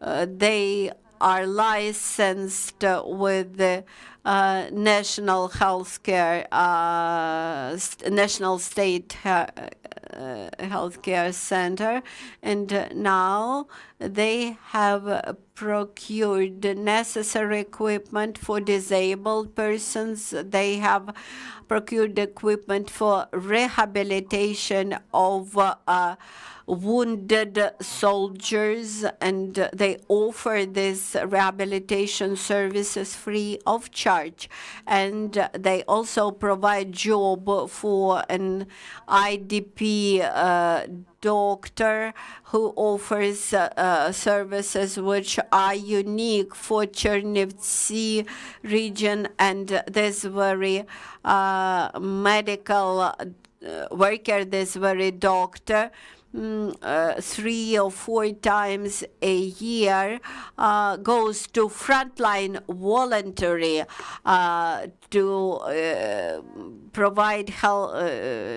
They are licensed with the national healthcare, national state healthcare center, and now they have procured necessary equipment for disabled persons. They have procured equipment for rehabilitation of wounded soldiers, and they offer these rehabilitation services free of charge. And they also provide job for an IDP doctor who offers services which are unique for Chernivtsi region, and this very medical worker, this very doctor, 3 or 4 times a year goes to frontline voluntary to provide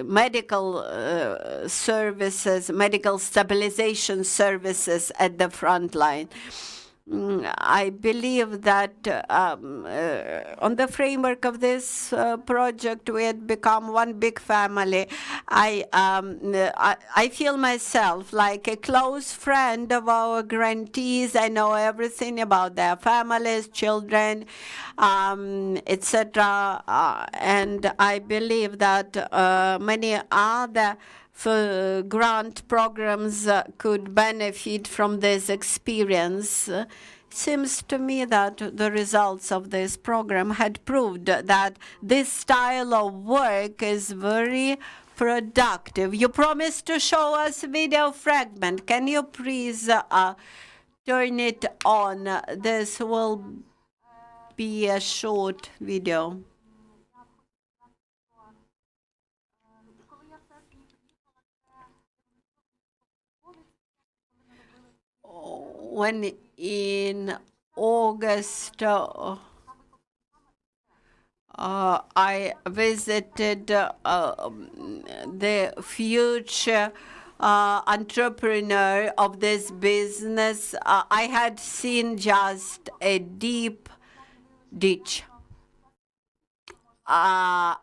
medical services, medical stabilization services at the front line. I believe that on the framework of this project, we had become one big family. I feel myself like a close friend of our grantees. I know everything about their families, children, etc. And I believe that many other grant programs could benefit from this experience. It seems to me that the results of this program had proved that this style of work is very productive. You promised to show us video fragment. Can you please turn it on? This will be a short video. When in August, I visited the future entrepreneur of this business. I had seen just a deep ditch. And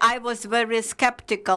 I was very skeptical.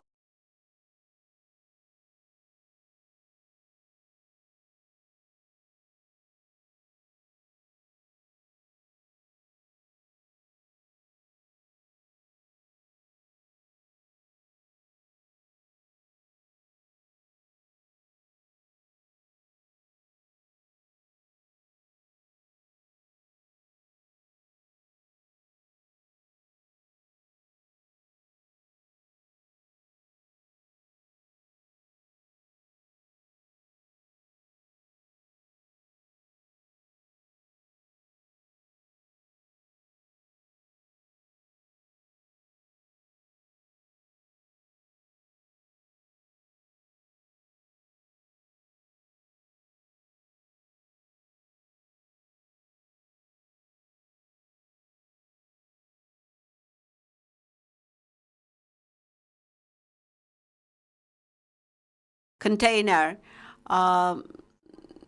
Container.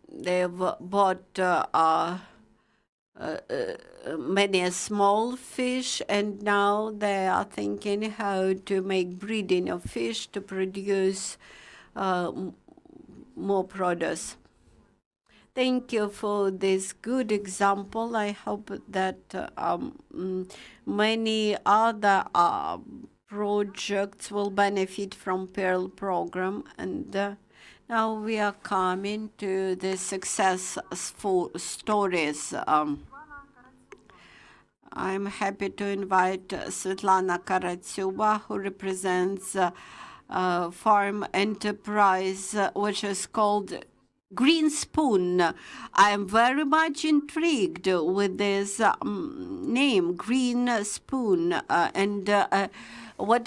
They've bought many small fish, and now they are thinking how to make breeding of fish to produce more produce. Thank you for this good example. I hope that many other projects will benefit from PEARL program. And now we are coming to the successful stories. I'm happy to invite Svetlana Karatsuba, who represents farm enterprise, which is called Green Spoon. I am very much intrigued with this name, Green Spoon, and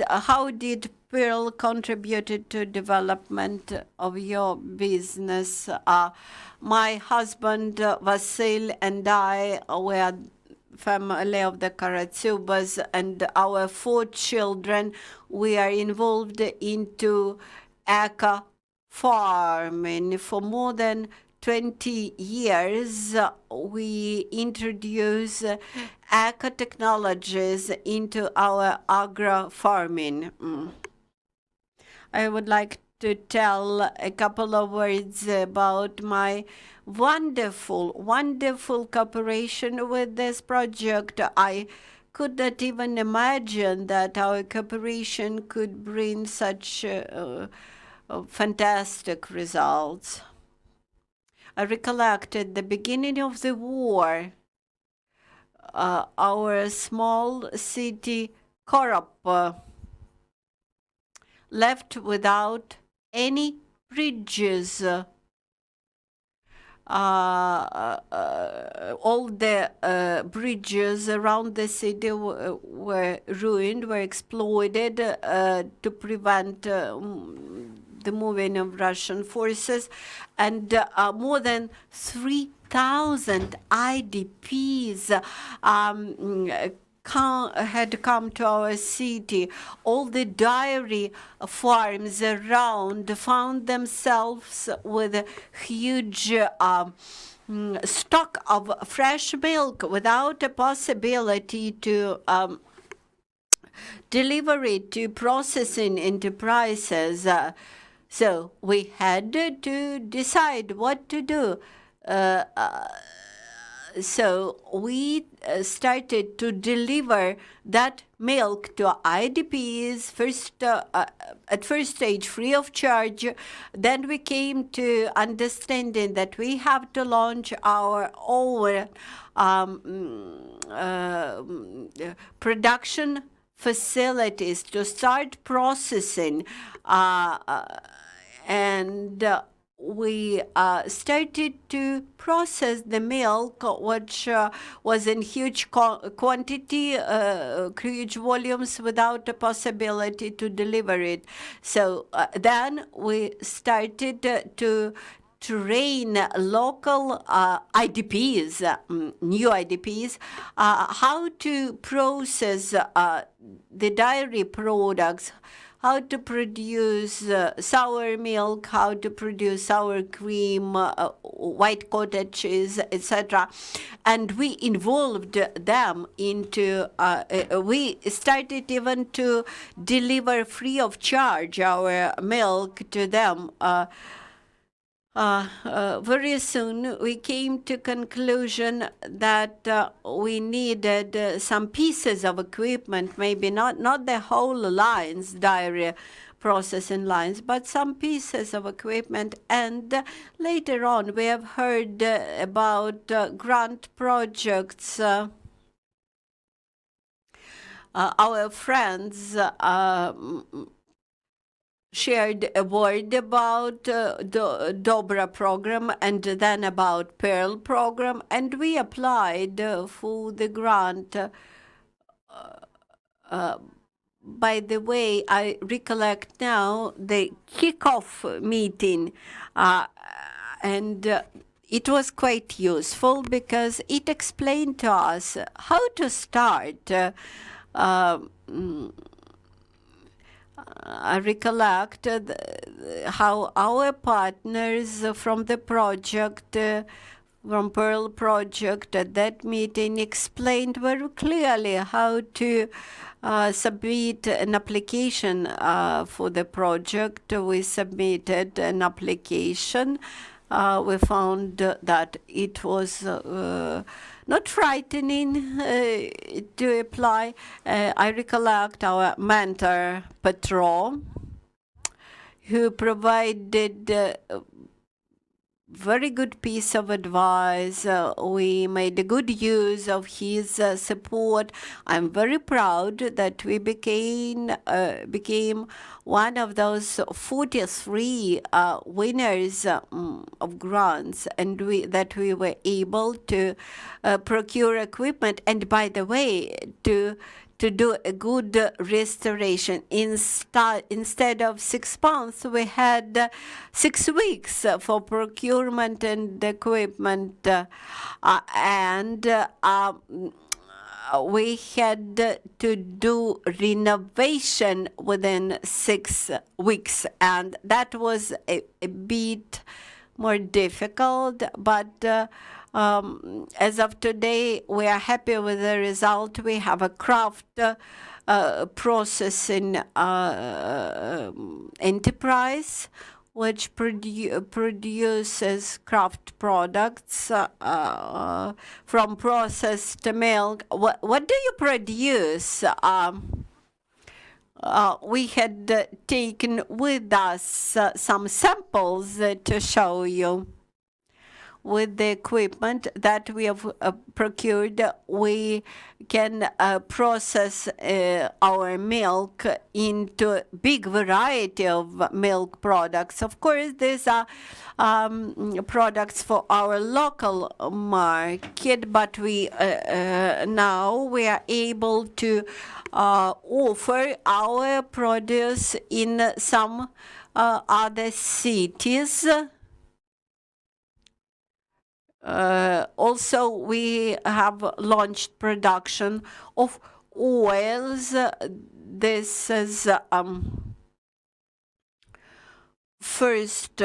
how did PEARL contributed to development of your business? My husband Vasil and I were family of the Karatsubas, and our 4 children, we are involved into eco farming. For more than 20 years, we introduce eco technologies into our agro farming. I would like to tell a couple of words about my wonderful cooperation with this project. I could not even imagine that our cooperation could bring such fantastic results. I recollect at the beginning of the war, our small city Korop left without any bridges. All the bridges around the city were ruined, were exploited to prevent the moving of Russian forces, and more than 3,000 IDPs had come to our city. All the dairy farms around found themselves with huge stock of fresh milk without a possibility to deliver it to processing enterprises. So we had to decide what to do. So we started to deliver that milk to IDPs at first stage free of charge. Then we came to understanding that we have to launch our own production facilities to start processing, and we started to process the milk, which was in huge quantity, huge volumes, without a possibility to deliver it. So then we started to train local IDPs, new IDPs, how to process the dairy products, how to produce sour milk, how to produce sour cream, white cottage cheese, etc. And we involved them into, we started even to deliver free of charge our milk to them. Very soon we came to conclusion that we needed some pieces of equipment, maybe not the whole lines, dairy processing lines, but some pieces of equipment. And later on we have heard about grant projects. Our friends shared a word about the Dobra program and then about PEARL program, and we applied for the grant. By the way, I recollect now the kickoff meeting, and it was quite useful because it explained to us how to start. I recollect how our partners from the project, from PEARL project, at that meeting explained very clearly how to submit an application for the project. We submitted an application. We found that it was not frightening to apply. I recollect our mentor, Petro, who provided very good piece of advice. We made a good use of his support. I'm very proud that we became one of those 43 winners of grants, and that we were able to procure equipment. And by the way, to do a good restoration. Instead of 6 months, we had 6 weeks for procurement and equipment. And we had to do renovation within 6 weeks. And that was a bit more difficult, but as of today, we are happy with the result. We have a craft processing enterprise which produces craft products from processed milk. What do you produce? We had taken with us some samples to show you. With the equipment that we have procured, we can process our milk into a big variety of milk products. Of course, these are products for our local market, but we now we are able to offer our produce in some other cities. Also, we have launched production of oils. This is first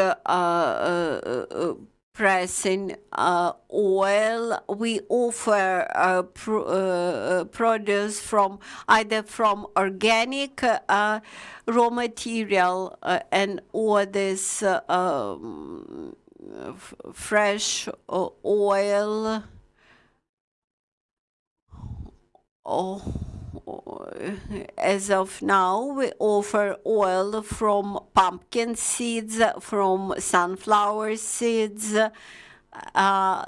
pressing oil. We offer produce from either from organic raw material and or this fresh oil. As of now, we offer oil from pumpkin seeds, from sunflower seeds.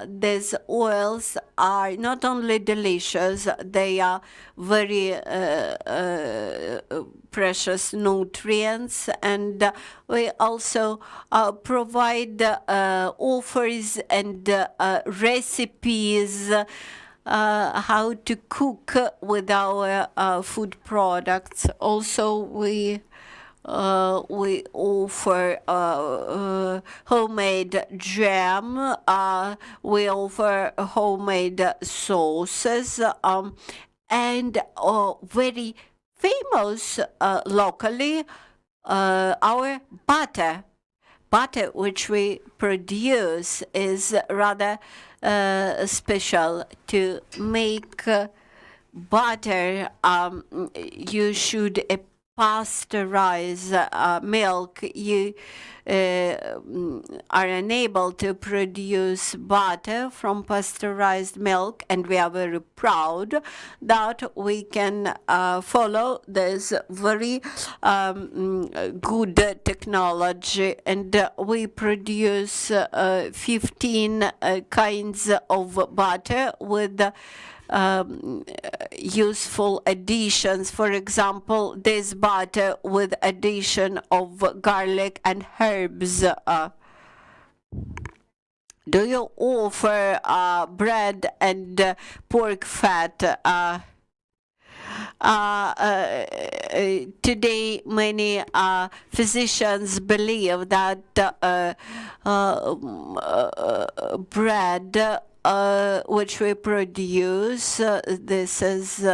These oils are not only delicious, they are very precious nutrients, and we also provide offers and recipes how to cook with our food products. Also, we offer homemade jam. We offer homemade sauces, and very famous locally, our butter. Butter which we produce is rather special. To make butter, you should pasteurize milk. You are unable to produce butter from pasteurized milk, and we are very proud that we can follow this very good technology, and we produce 15 kinds of butter with useful additions. For example, this butter with addition of garlic and herbs. Do you offer bread and pork fat? Today, many physicians believe that bread which we produce, this is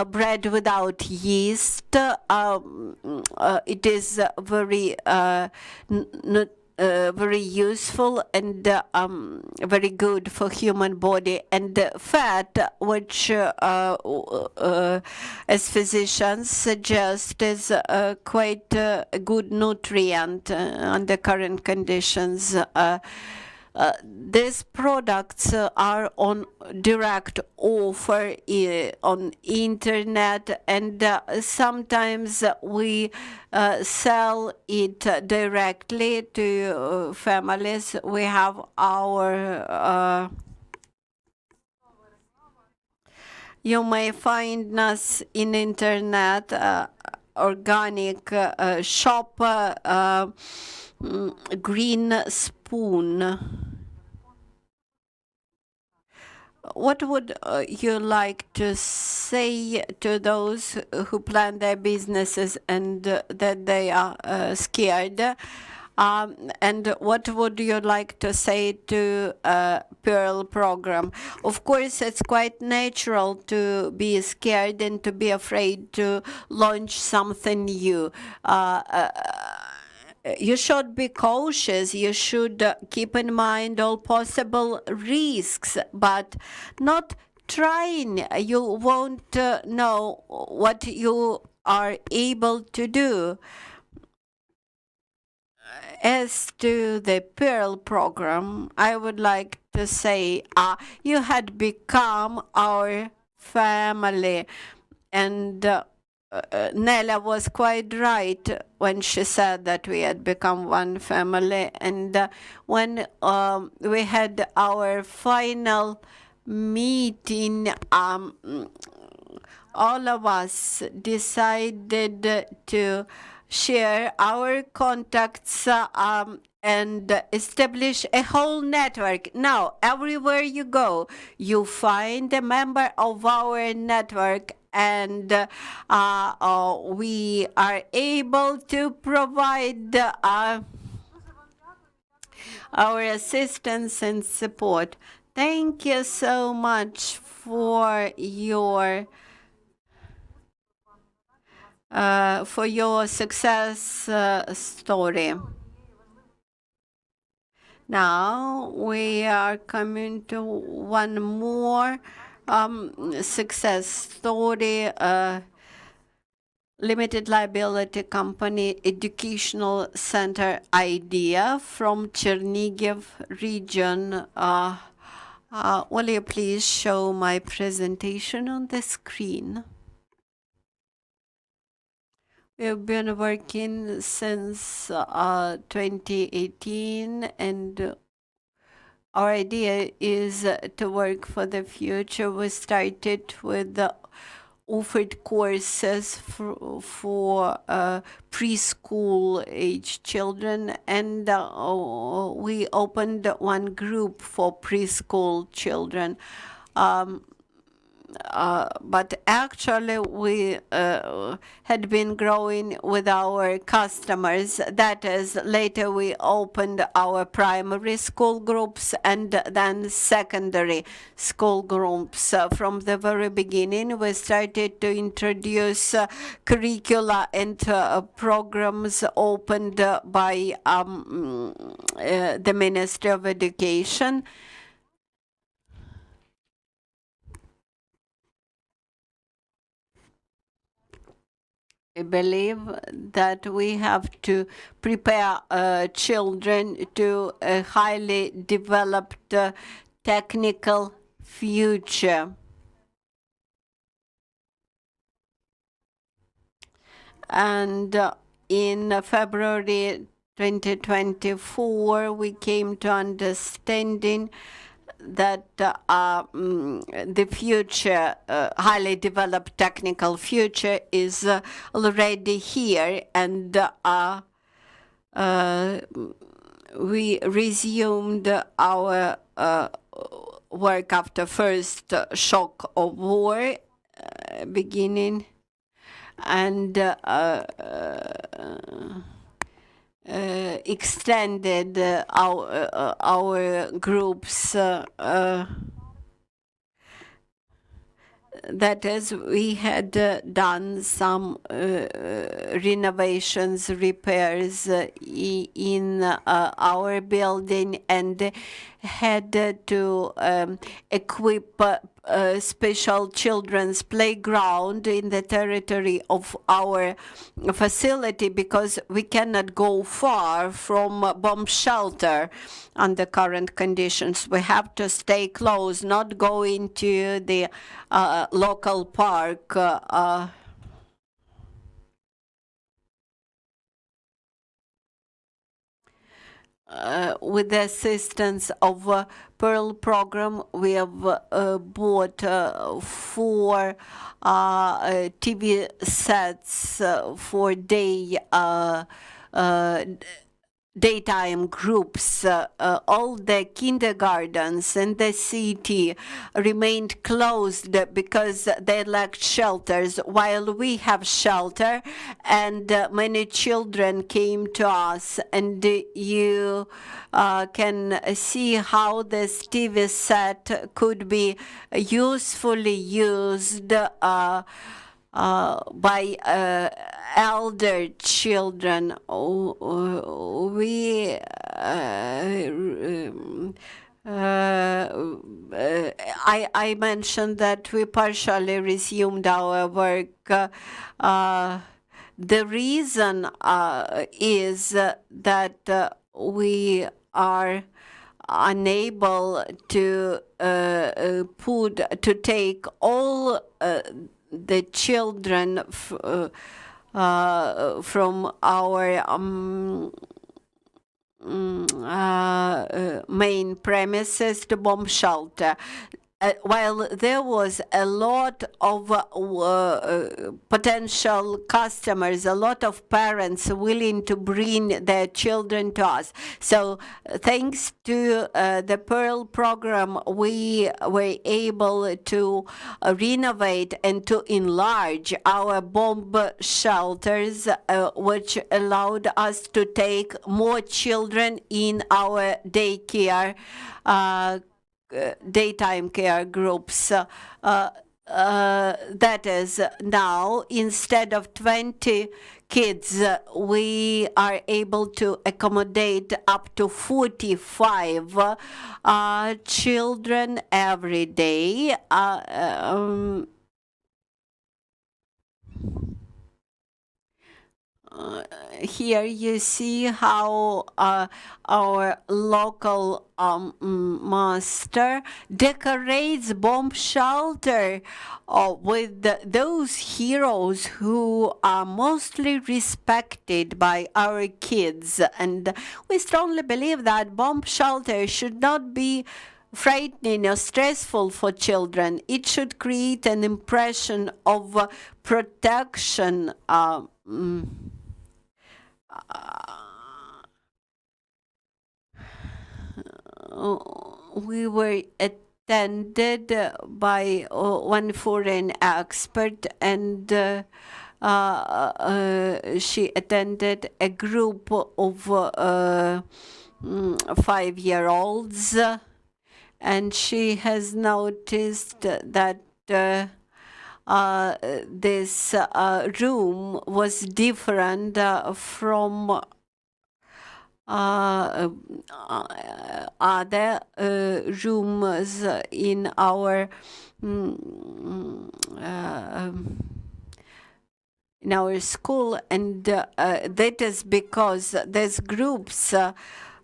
bread without yeast. It is very very useful and very good for human body. And fat, which as physicians suggest is quite a good nutrient under current conditions. These products are on direct offer on internet, and sometimes we sell it directly to families. We have our you may find us in internet organic shop Green Spoon. What would you like to say to those who plan their businesses and that they are scared? And what would you like to say to Pearl program? Of course, it's quite natural to be scared and to be afraid to launch something new. You should be cautious. You should keep in mind all possible risks, but not trying. You won't know what you are able to do. As to the Pearl program, I would like to say you had become our family, and Nella was quite right when she said that we had become one family. And when we had our final meeting, all of us decided to share our contacts and establish a whole network. Now, everywhere you go, you find a member of our network, and we are able to provide our assistance and support. Thank you so much for your success story. Now we are coming to one more success story. Limited liability company educational center idea from Chernigiv region. Will you please show my presentation on the screen? We've been working since 2018, and our idea is to work for the future. We started with the offered courses for preschool age children, and we opened one group for preschool children. But actually we had been growing with our customers. That is, later we opened our primary school groups and then secondary school groups. From the very beginning, we started to introduce curricula and programs opened by the Ministry of Education. I believe that we have to prepare children to a highly developed technical future. And in February 2024, we came to understanding that the future, highly developed technical future, is already here, and we resumed our work after first shock of war beginning, and extended our groups. That is, we had done some renovations, repairs in our building, and had to equip a special children's playground in the territory of our facility, because we cannot go far from bomb shelter under current conditions. We have to stay close, not go into the local park. With the assistance of Pearl program, we have bought 4 TV sets for daytime groups. All the kindergartens in the city remained closed because they lacked shelters, while we have shelter, and many children came to us. And you can see how this TV set could be usefully used by elder children. I mentioned that we partially resumed our work. The reason is that we are unable to take all the children from our main premises to bomb shelter. While there was a lot of potential customers, a lot of parents willing to bring their children to us. So thanks to the Pearl program, we were able to renovate and to enlarge our bomb shelters, which allowed us to take more children in our daytime care groups. that is, now instead of 20 kids, we are able to accommodate up to 45 children every day. Here you see how our local master decorates bomb shelter with those heroes who are mostly respected by our kids. And we strongly believe that bomb shelter should not be frightening or stressful for children. It should create an impression of protection. We were attended by one foreign expert, and she attended a group of 5-year-olds, and she has noticed that this room was different from other rooms in our school, and that is because these groups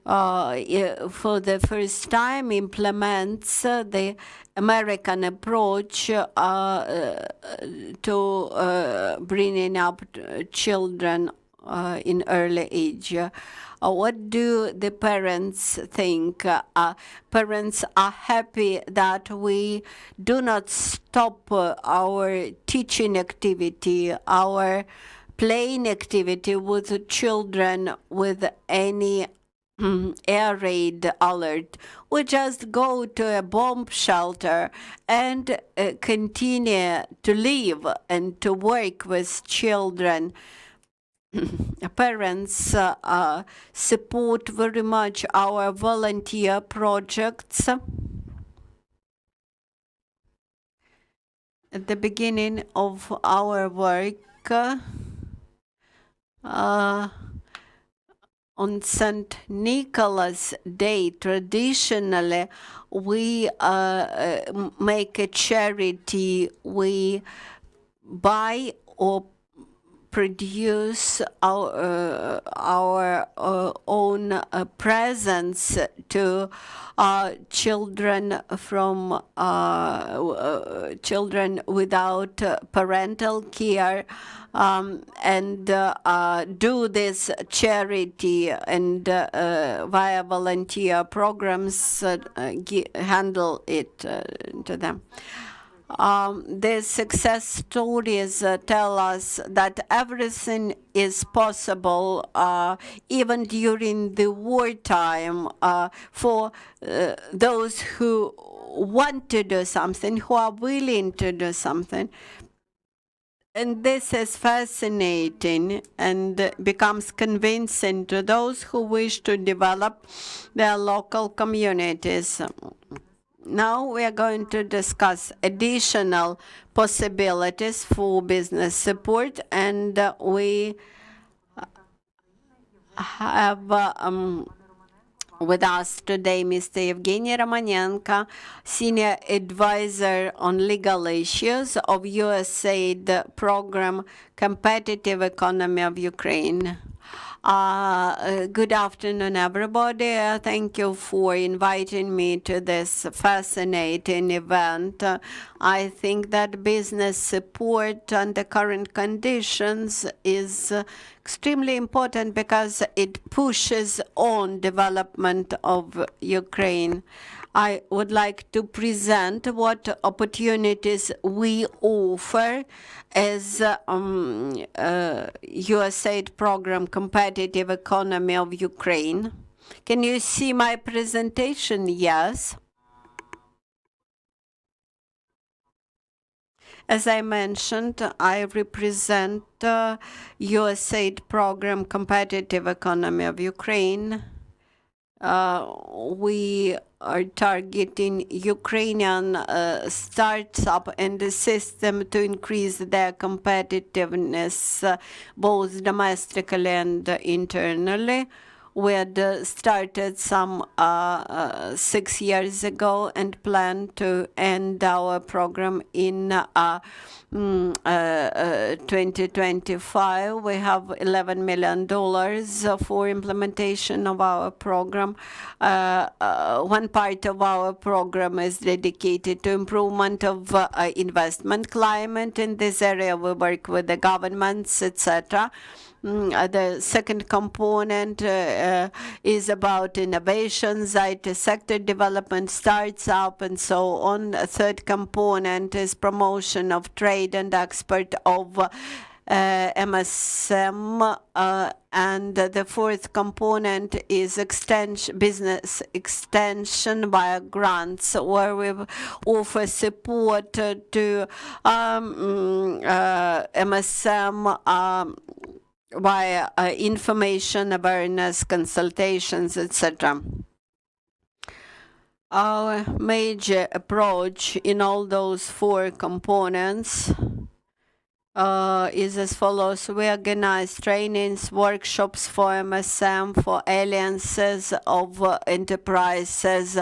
for the first time implements the American approach to bringing up children in early age. What do the parents think? Parents are happy that we do not stop our teaching activity, our playing activity with children with any air raid alert. We just go to a bomb shelter and continue to live and to work with children. Parents support very much our volunteer projects. At the beginning of our work, on St. Nicholas Day, traditionally, we make a charity. We buy or produce our own presents to children from children without parental care, and do this charity and via volunteer programs handle it to them. The success stories tell us that everything is possible, even during the wartime, for those who want to do something, who are willing to do something. And this is fascinating and becomes convincing to those who wish to develop their local communities. Now we are going to discuss additional possibilities for business support, and we have with us today Mr. Evgeny Romanenko, Senior Advisor on Legal Issues of USAID Program Competitive Economy of Ukraine. Good afternoon, everybody. Thank you for inviting me to this fascinating event. I think that business support under current conditions is extremely important because it pushes on development of Ukraine. I would like to present what opportunities we offer as USAID Program Competitive Economy of Ukraine. Can you see my presentation? Yes. As I mentioned, I represent USAID Program Competitive Economy of Ukraine. We are targeting Ukrainian startup and the system to increase their competitiveness both domestically and internally. We had started some 6 years ago and plan to end our program in 2025. We have $11 million for implementation of our program. One part of our program is dedicated to improvement of investment climate. In this area, we work with the governments, etc. The second component is about innovations, IT sector development, starts up, and so on. A third component is promotion of trade and export of MSM, and the fourth component is business extension via grants, where we offer support to MSM via information, awareness, consultations, etc. Our major approach in all those four components is as follows. We organize trainings, workshops for MSM, for alliances of enterprises.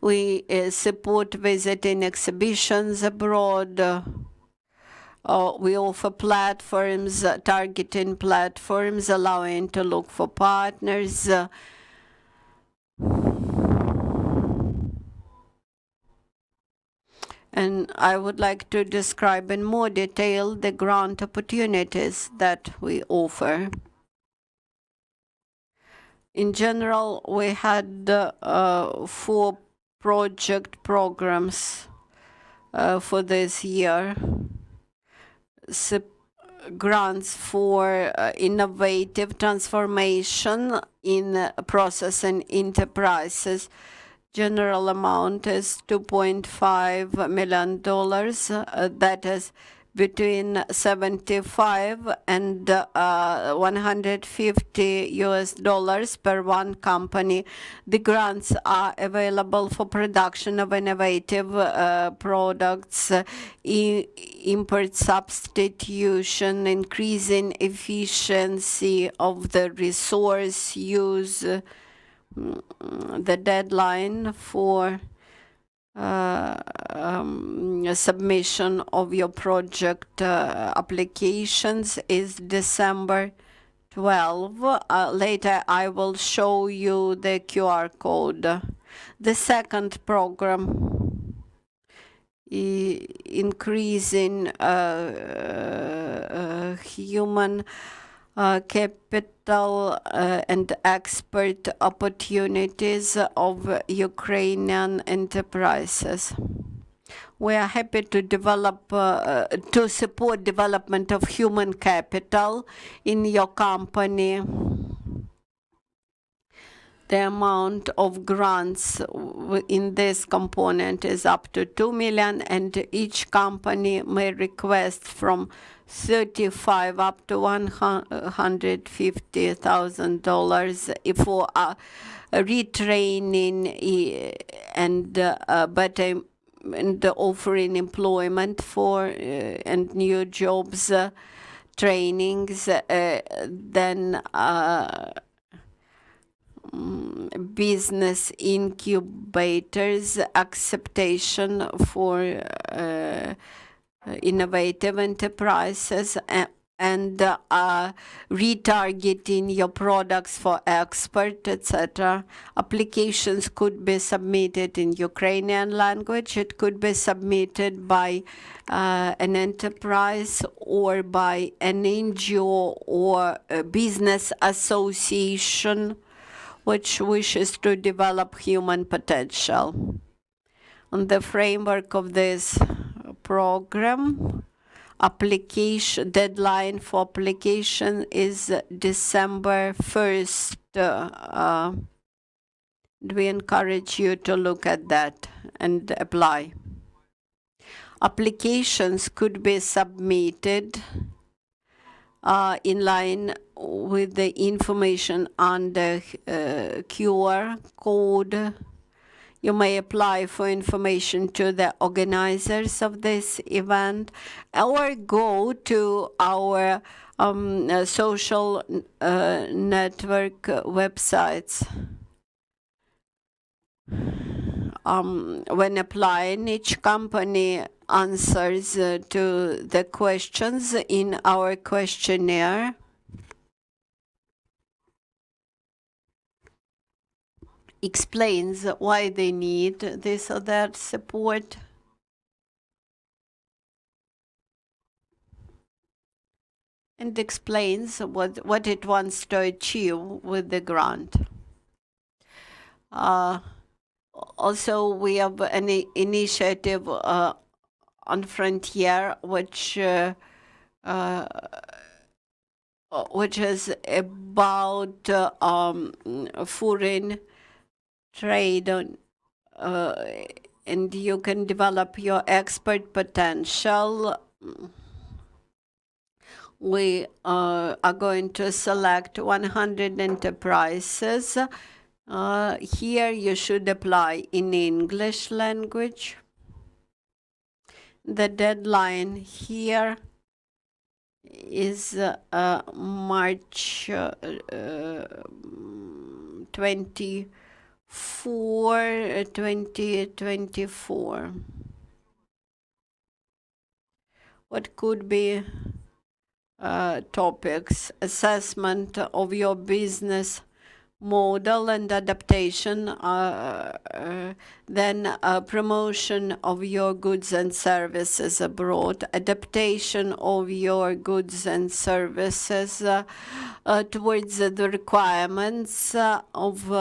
We support visiting exhibitions abroad. We offer platforms, targeting platforms, allowing to look for partners. And I would like to describe in more detail the grant opportunities that we offer. In general, we had 4 project programs for this year. Grants for innovative transformation in process and enterprises. General amount is $2.5 million. That is between 75 and 150 US dollars per one company. The grants are available for production of innovative products, import substitution, increasing efficiency of the resource use. The deadline for submission of your project applications is December 12. Later, I will show you the QR code. The second program, increasing human capital and export opportunities of Ukrainian enterprises. We are happy to develop, to support development of human capital in your company. The amount of grants in this component is up to $2 million, and each company may request from $35,000 up to $150,000 for retraining and better and offering employment for and new jobs, trainings, then business incubators, acceptation for innovative enterprises, and retargeting your products for export, etc. Applications could be submitted in Ukrainian language. It could be submitted by an enterprise or by an NGO or a business association which wishes to develop human potential. On the framework of this program, application deadline for application is December 1st. We encourage you to look at that and apply. Applications could be submitted in line with the information on the QR code. You may apply for information to the organizers of this event or go to our social network websites. When applying, each company answers to the questions in our questionnaire. Explains why they need this or that support. And explains what it wants to achieve with the grant. Also, we have an initiative on Frontier, which is about foreign trade, and you can develop your expert potential. We are going to select 100 enterprises. Here you should apply in English language. The deadline here is March 24, 2024. What could be topics? Assessment of your business model and adaptation, then promotion of your goods and services abroad, adaptation of your goods and services towards the requirements of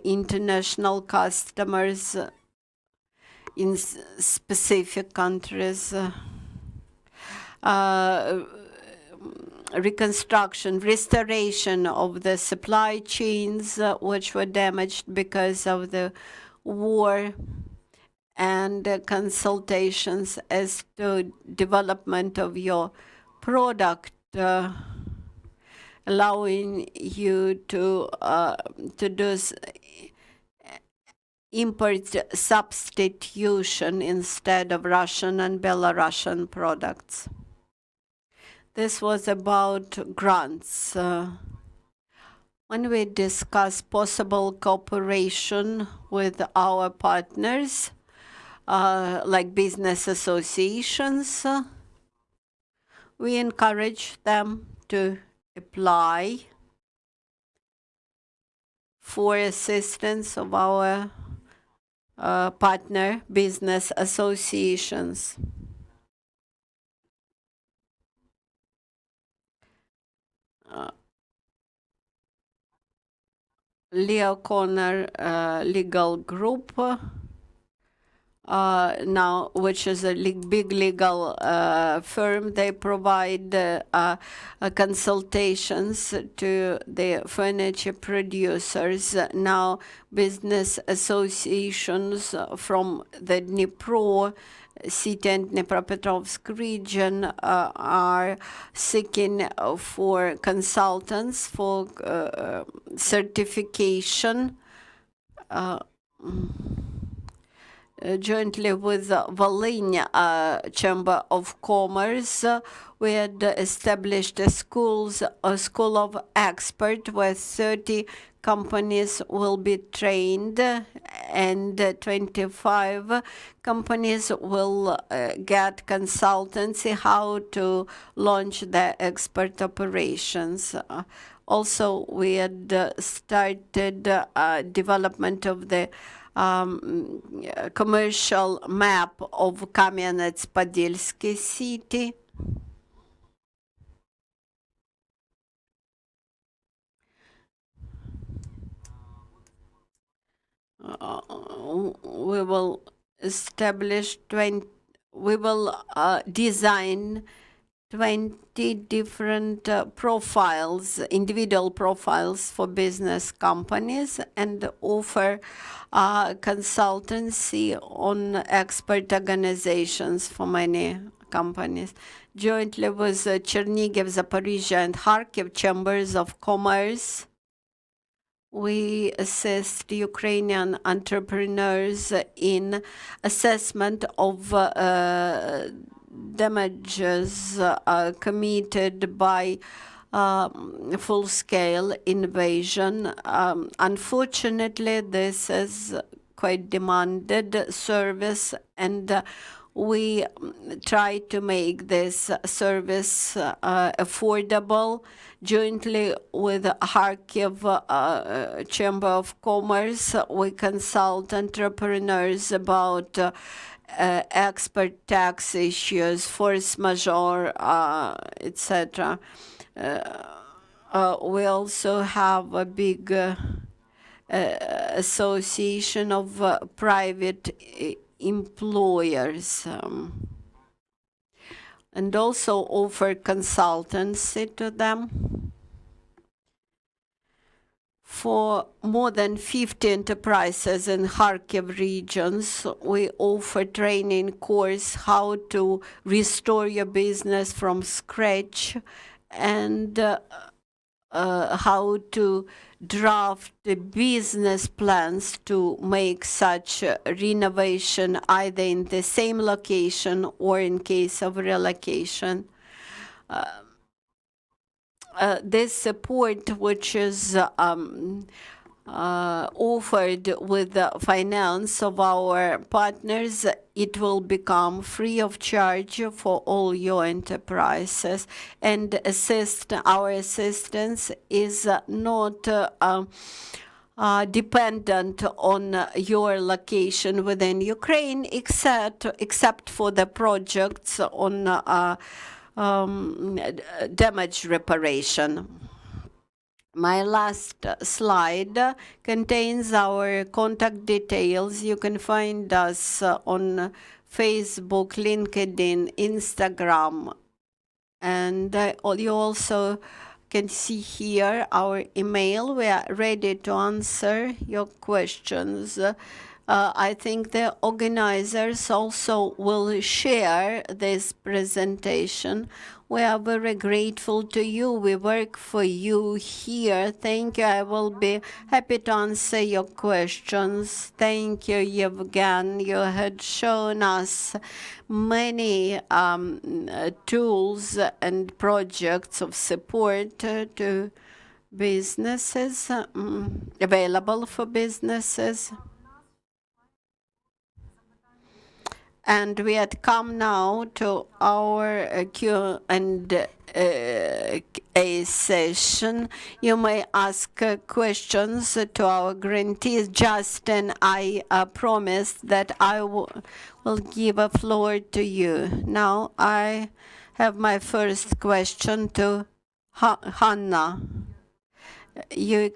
international customers in specific countries. Reconstruction, restoration of the supply chains which were damaged because of the war, and consultations as to development of your product, allowing you to do import substitution instead of Russian and Belarusian products. This was about grants. When we discuss possible cooperation with our partners, like business associations, we encourage them to apply for assistance of our partner business associations. Leo Connor Legal Group, now, which is a big legal firm. They provide consultations to the furniture producers. Now, business associations from the Dnipro city and Dnipropetrovsk region are seeking for consultants for certification jointly with Volhynia Chamber of Commerce. We had established a school of experts where 30 companies will be trained, and 25 companies will get consultancy how to launch their export operations. Also, we had started development of the commercial map of Kamenets-Podilsky city. We will establish we will design 20 different profiles, individual profiles for business companies, and offer consultancy on expert organizations for many companies. Jointly with Chernihiv, Zaporizhia, and Kharkiv chambers of commerce, We assist Ukrainian entrepreneurs in assessment of damages committed by full-scale invasion. Unfortunately, this is quite demanded service, and we try to make this service affordable. Jointly with Kharkiv Chamber of Commerce, we consult entrepreneurs about export tax issues, force majeure, etc. We also have a big association of private employers, and also offer consultancy to them. For more than 50 enterprises in Kharkiv regions, we offer training course how to restore your business from scratch, and how to draft the business plans to make such renovation either in the same location or in case of relocation. This support, which is offered with the finance of our partners, it will become free of charge for all your enterprises. And our assistance is not dependent on your location within Ukraine, except for the projects on damage reparation. My last slide contains our contact details. You can find us on Facebook, LinkedIn, Instagram, and you also can see here our email. We are ready to answer your questions. I think the organizers also will share this presentation. We are very grateful to you. We work for you here. Thank you. I will be happy to answer your questions. Thank you, Yevgen. You had shown us many tools and projects of support to businesses, available for businesses. And we had come now to our Q&A session. You may ask questions to our grantees. Justin, I promised that I will give a floor to you. Now I have my first question to Hanna. You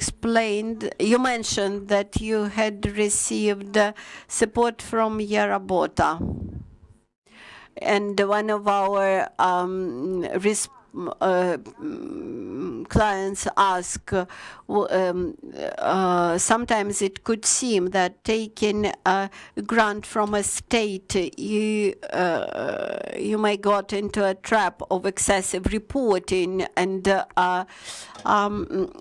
mentioned that you had received support from Yerabota. And one of our clients asked, sometimes it could seem that taking a grant from a state, you may got into a trap of excessive reporting, and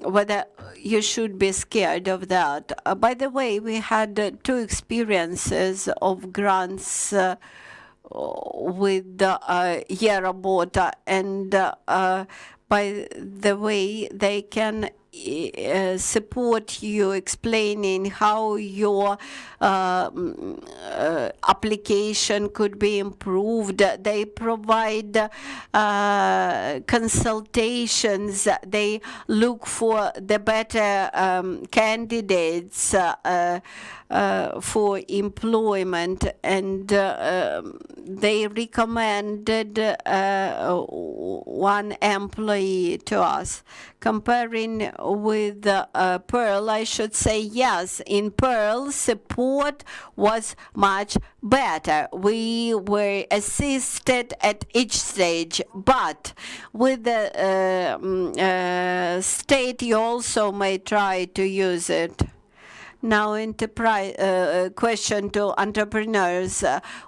whether you should be scared of that. By the way, we had two experiences of grants with Yerabota, and by the way, they can support you explaining how your application could be improved. They provide consultations. They look for the better candidates for employment, and they recommended one employee to us. Comparing with Pearl, I should say yes. In Pearl, support was much better. We were assisted at each stage, but with the state, you also may try to use it. Now, question to entrepreneurs.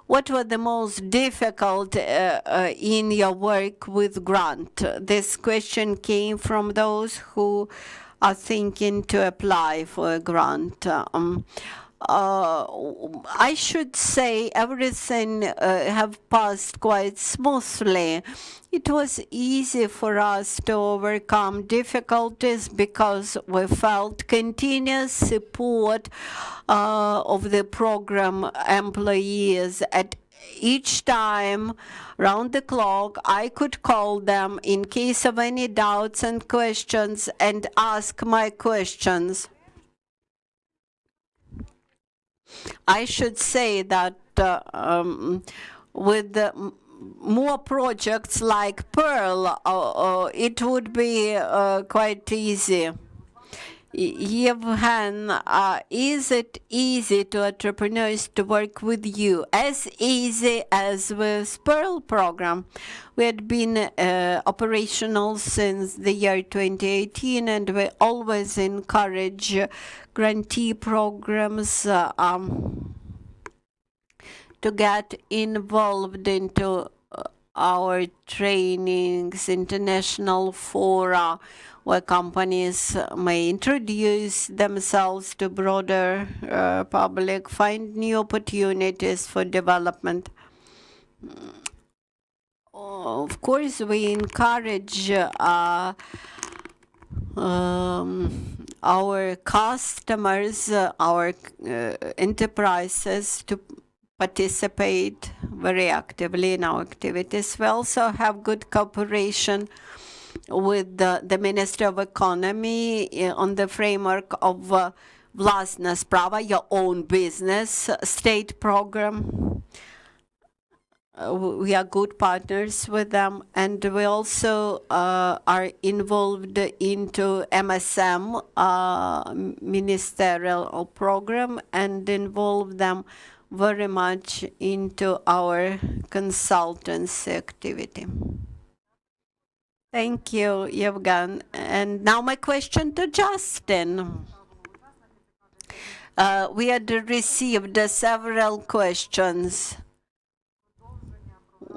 What were the most difficult in your work with grant? This question came from those who are thinking to apply for a grant. I should say everything have passed quite smoothly. It was easy for us to overcome difficulties because we felt continuous support of the program employees at each time, round the clock. I could call them in case of any doubts and questions and ask my questions. I should say that with more projects like Pearl, it would be quite easy. Yevhen, is it easy to entrepreneurs to work with you? As easy as with Pearl program. We had been operational since the year 2018, and we always encourage grantee programs to get involved into our trainings, international fora, where companies may introduce themselves to broader public, find new opportunities for development. Of course, we encourage our customers, our enterprises to participate very actively in our activities. We also have good cooperation with the Ministry of Economy on the framework of Vlastnas Prava, your own business state program. We are good partners with them, and we also are involved into MSM ministerial program and involve them very much into our consultancy activity. Thank you, Yevgen. And now my question to Justin. We had received several questions.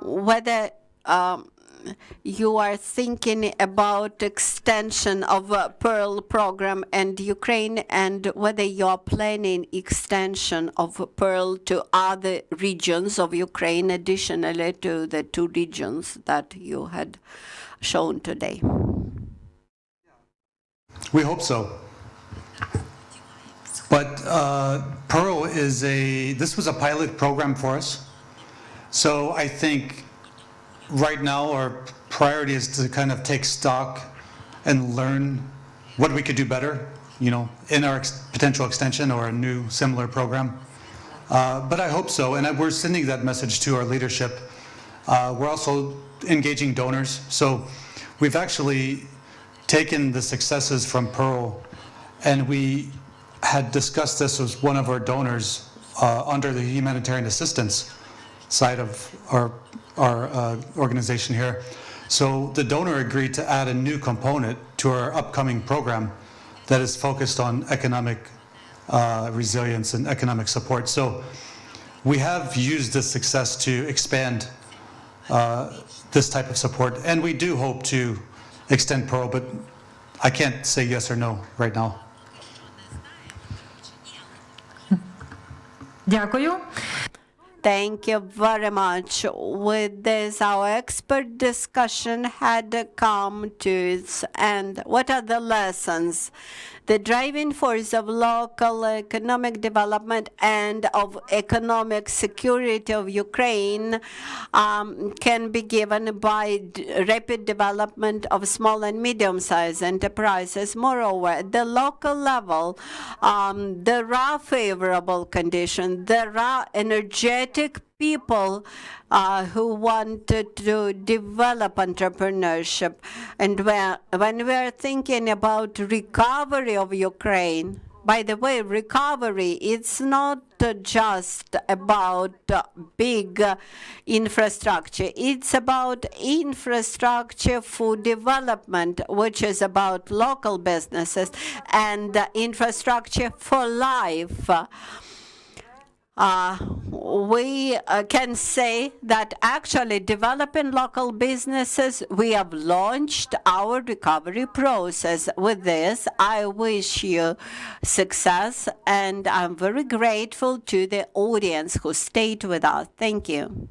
Whether you are thinking about extension of Pearl program and Ukraine, and whether you are planning extension of Pearl to other regions of Ukraine, additionally to the 2 regions that you had shown today. We hope so. But Pearl this was a pilot program for us. So I think right now our priority is to kind of take stock and learn what we could do better, in our potential extension or a new similar program. But I hope so, and we're sending that message to our leadership. We're also engaging donors. So we've actually taken the successes from Pearl, and we had discussed this with one of our donors under the humanitarian assistance side of our organization here. So the donor agreed to add a new component to our upcoming program that is focused on economic resilience and economic support. So we have used this success to expand this type of support, and we do hope to extend Pearl, but I can't say yes or no right now. Дякую. Thank you very much. With this, our expert discussion had come to its end. What are the lessons? The driving force of local economic development and of economic security of Ukraine can be given by rapid development of small and medium-sized enterprises. Moreover, at the local level, there are favorable conditions. There are energetic people who want to develop entrepreneurship. And when we are thinking about recovery of Ukraine, by the way, recovery, it's not just about big infrastructure. It's about infrastructure for development, which is about local businesses, and infrastructure for life. we can say that actually developing local businesses, we have launched our recovery process. With this, I wish you success, and I'm very grateful to the audience who stayed with us. Thank you.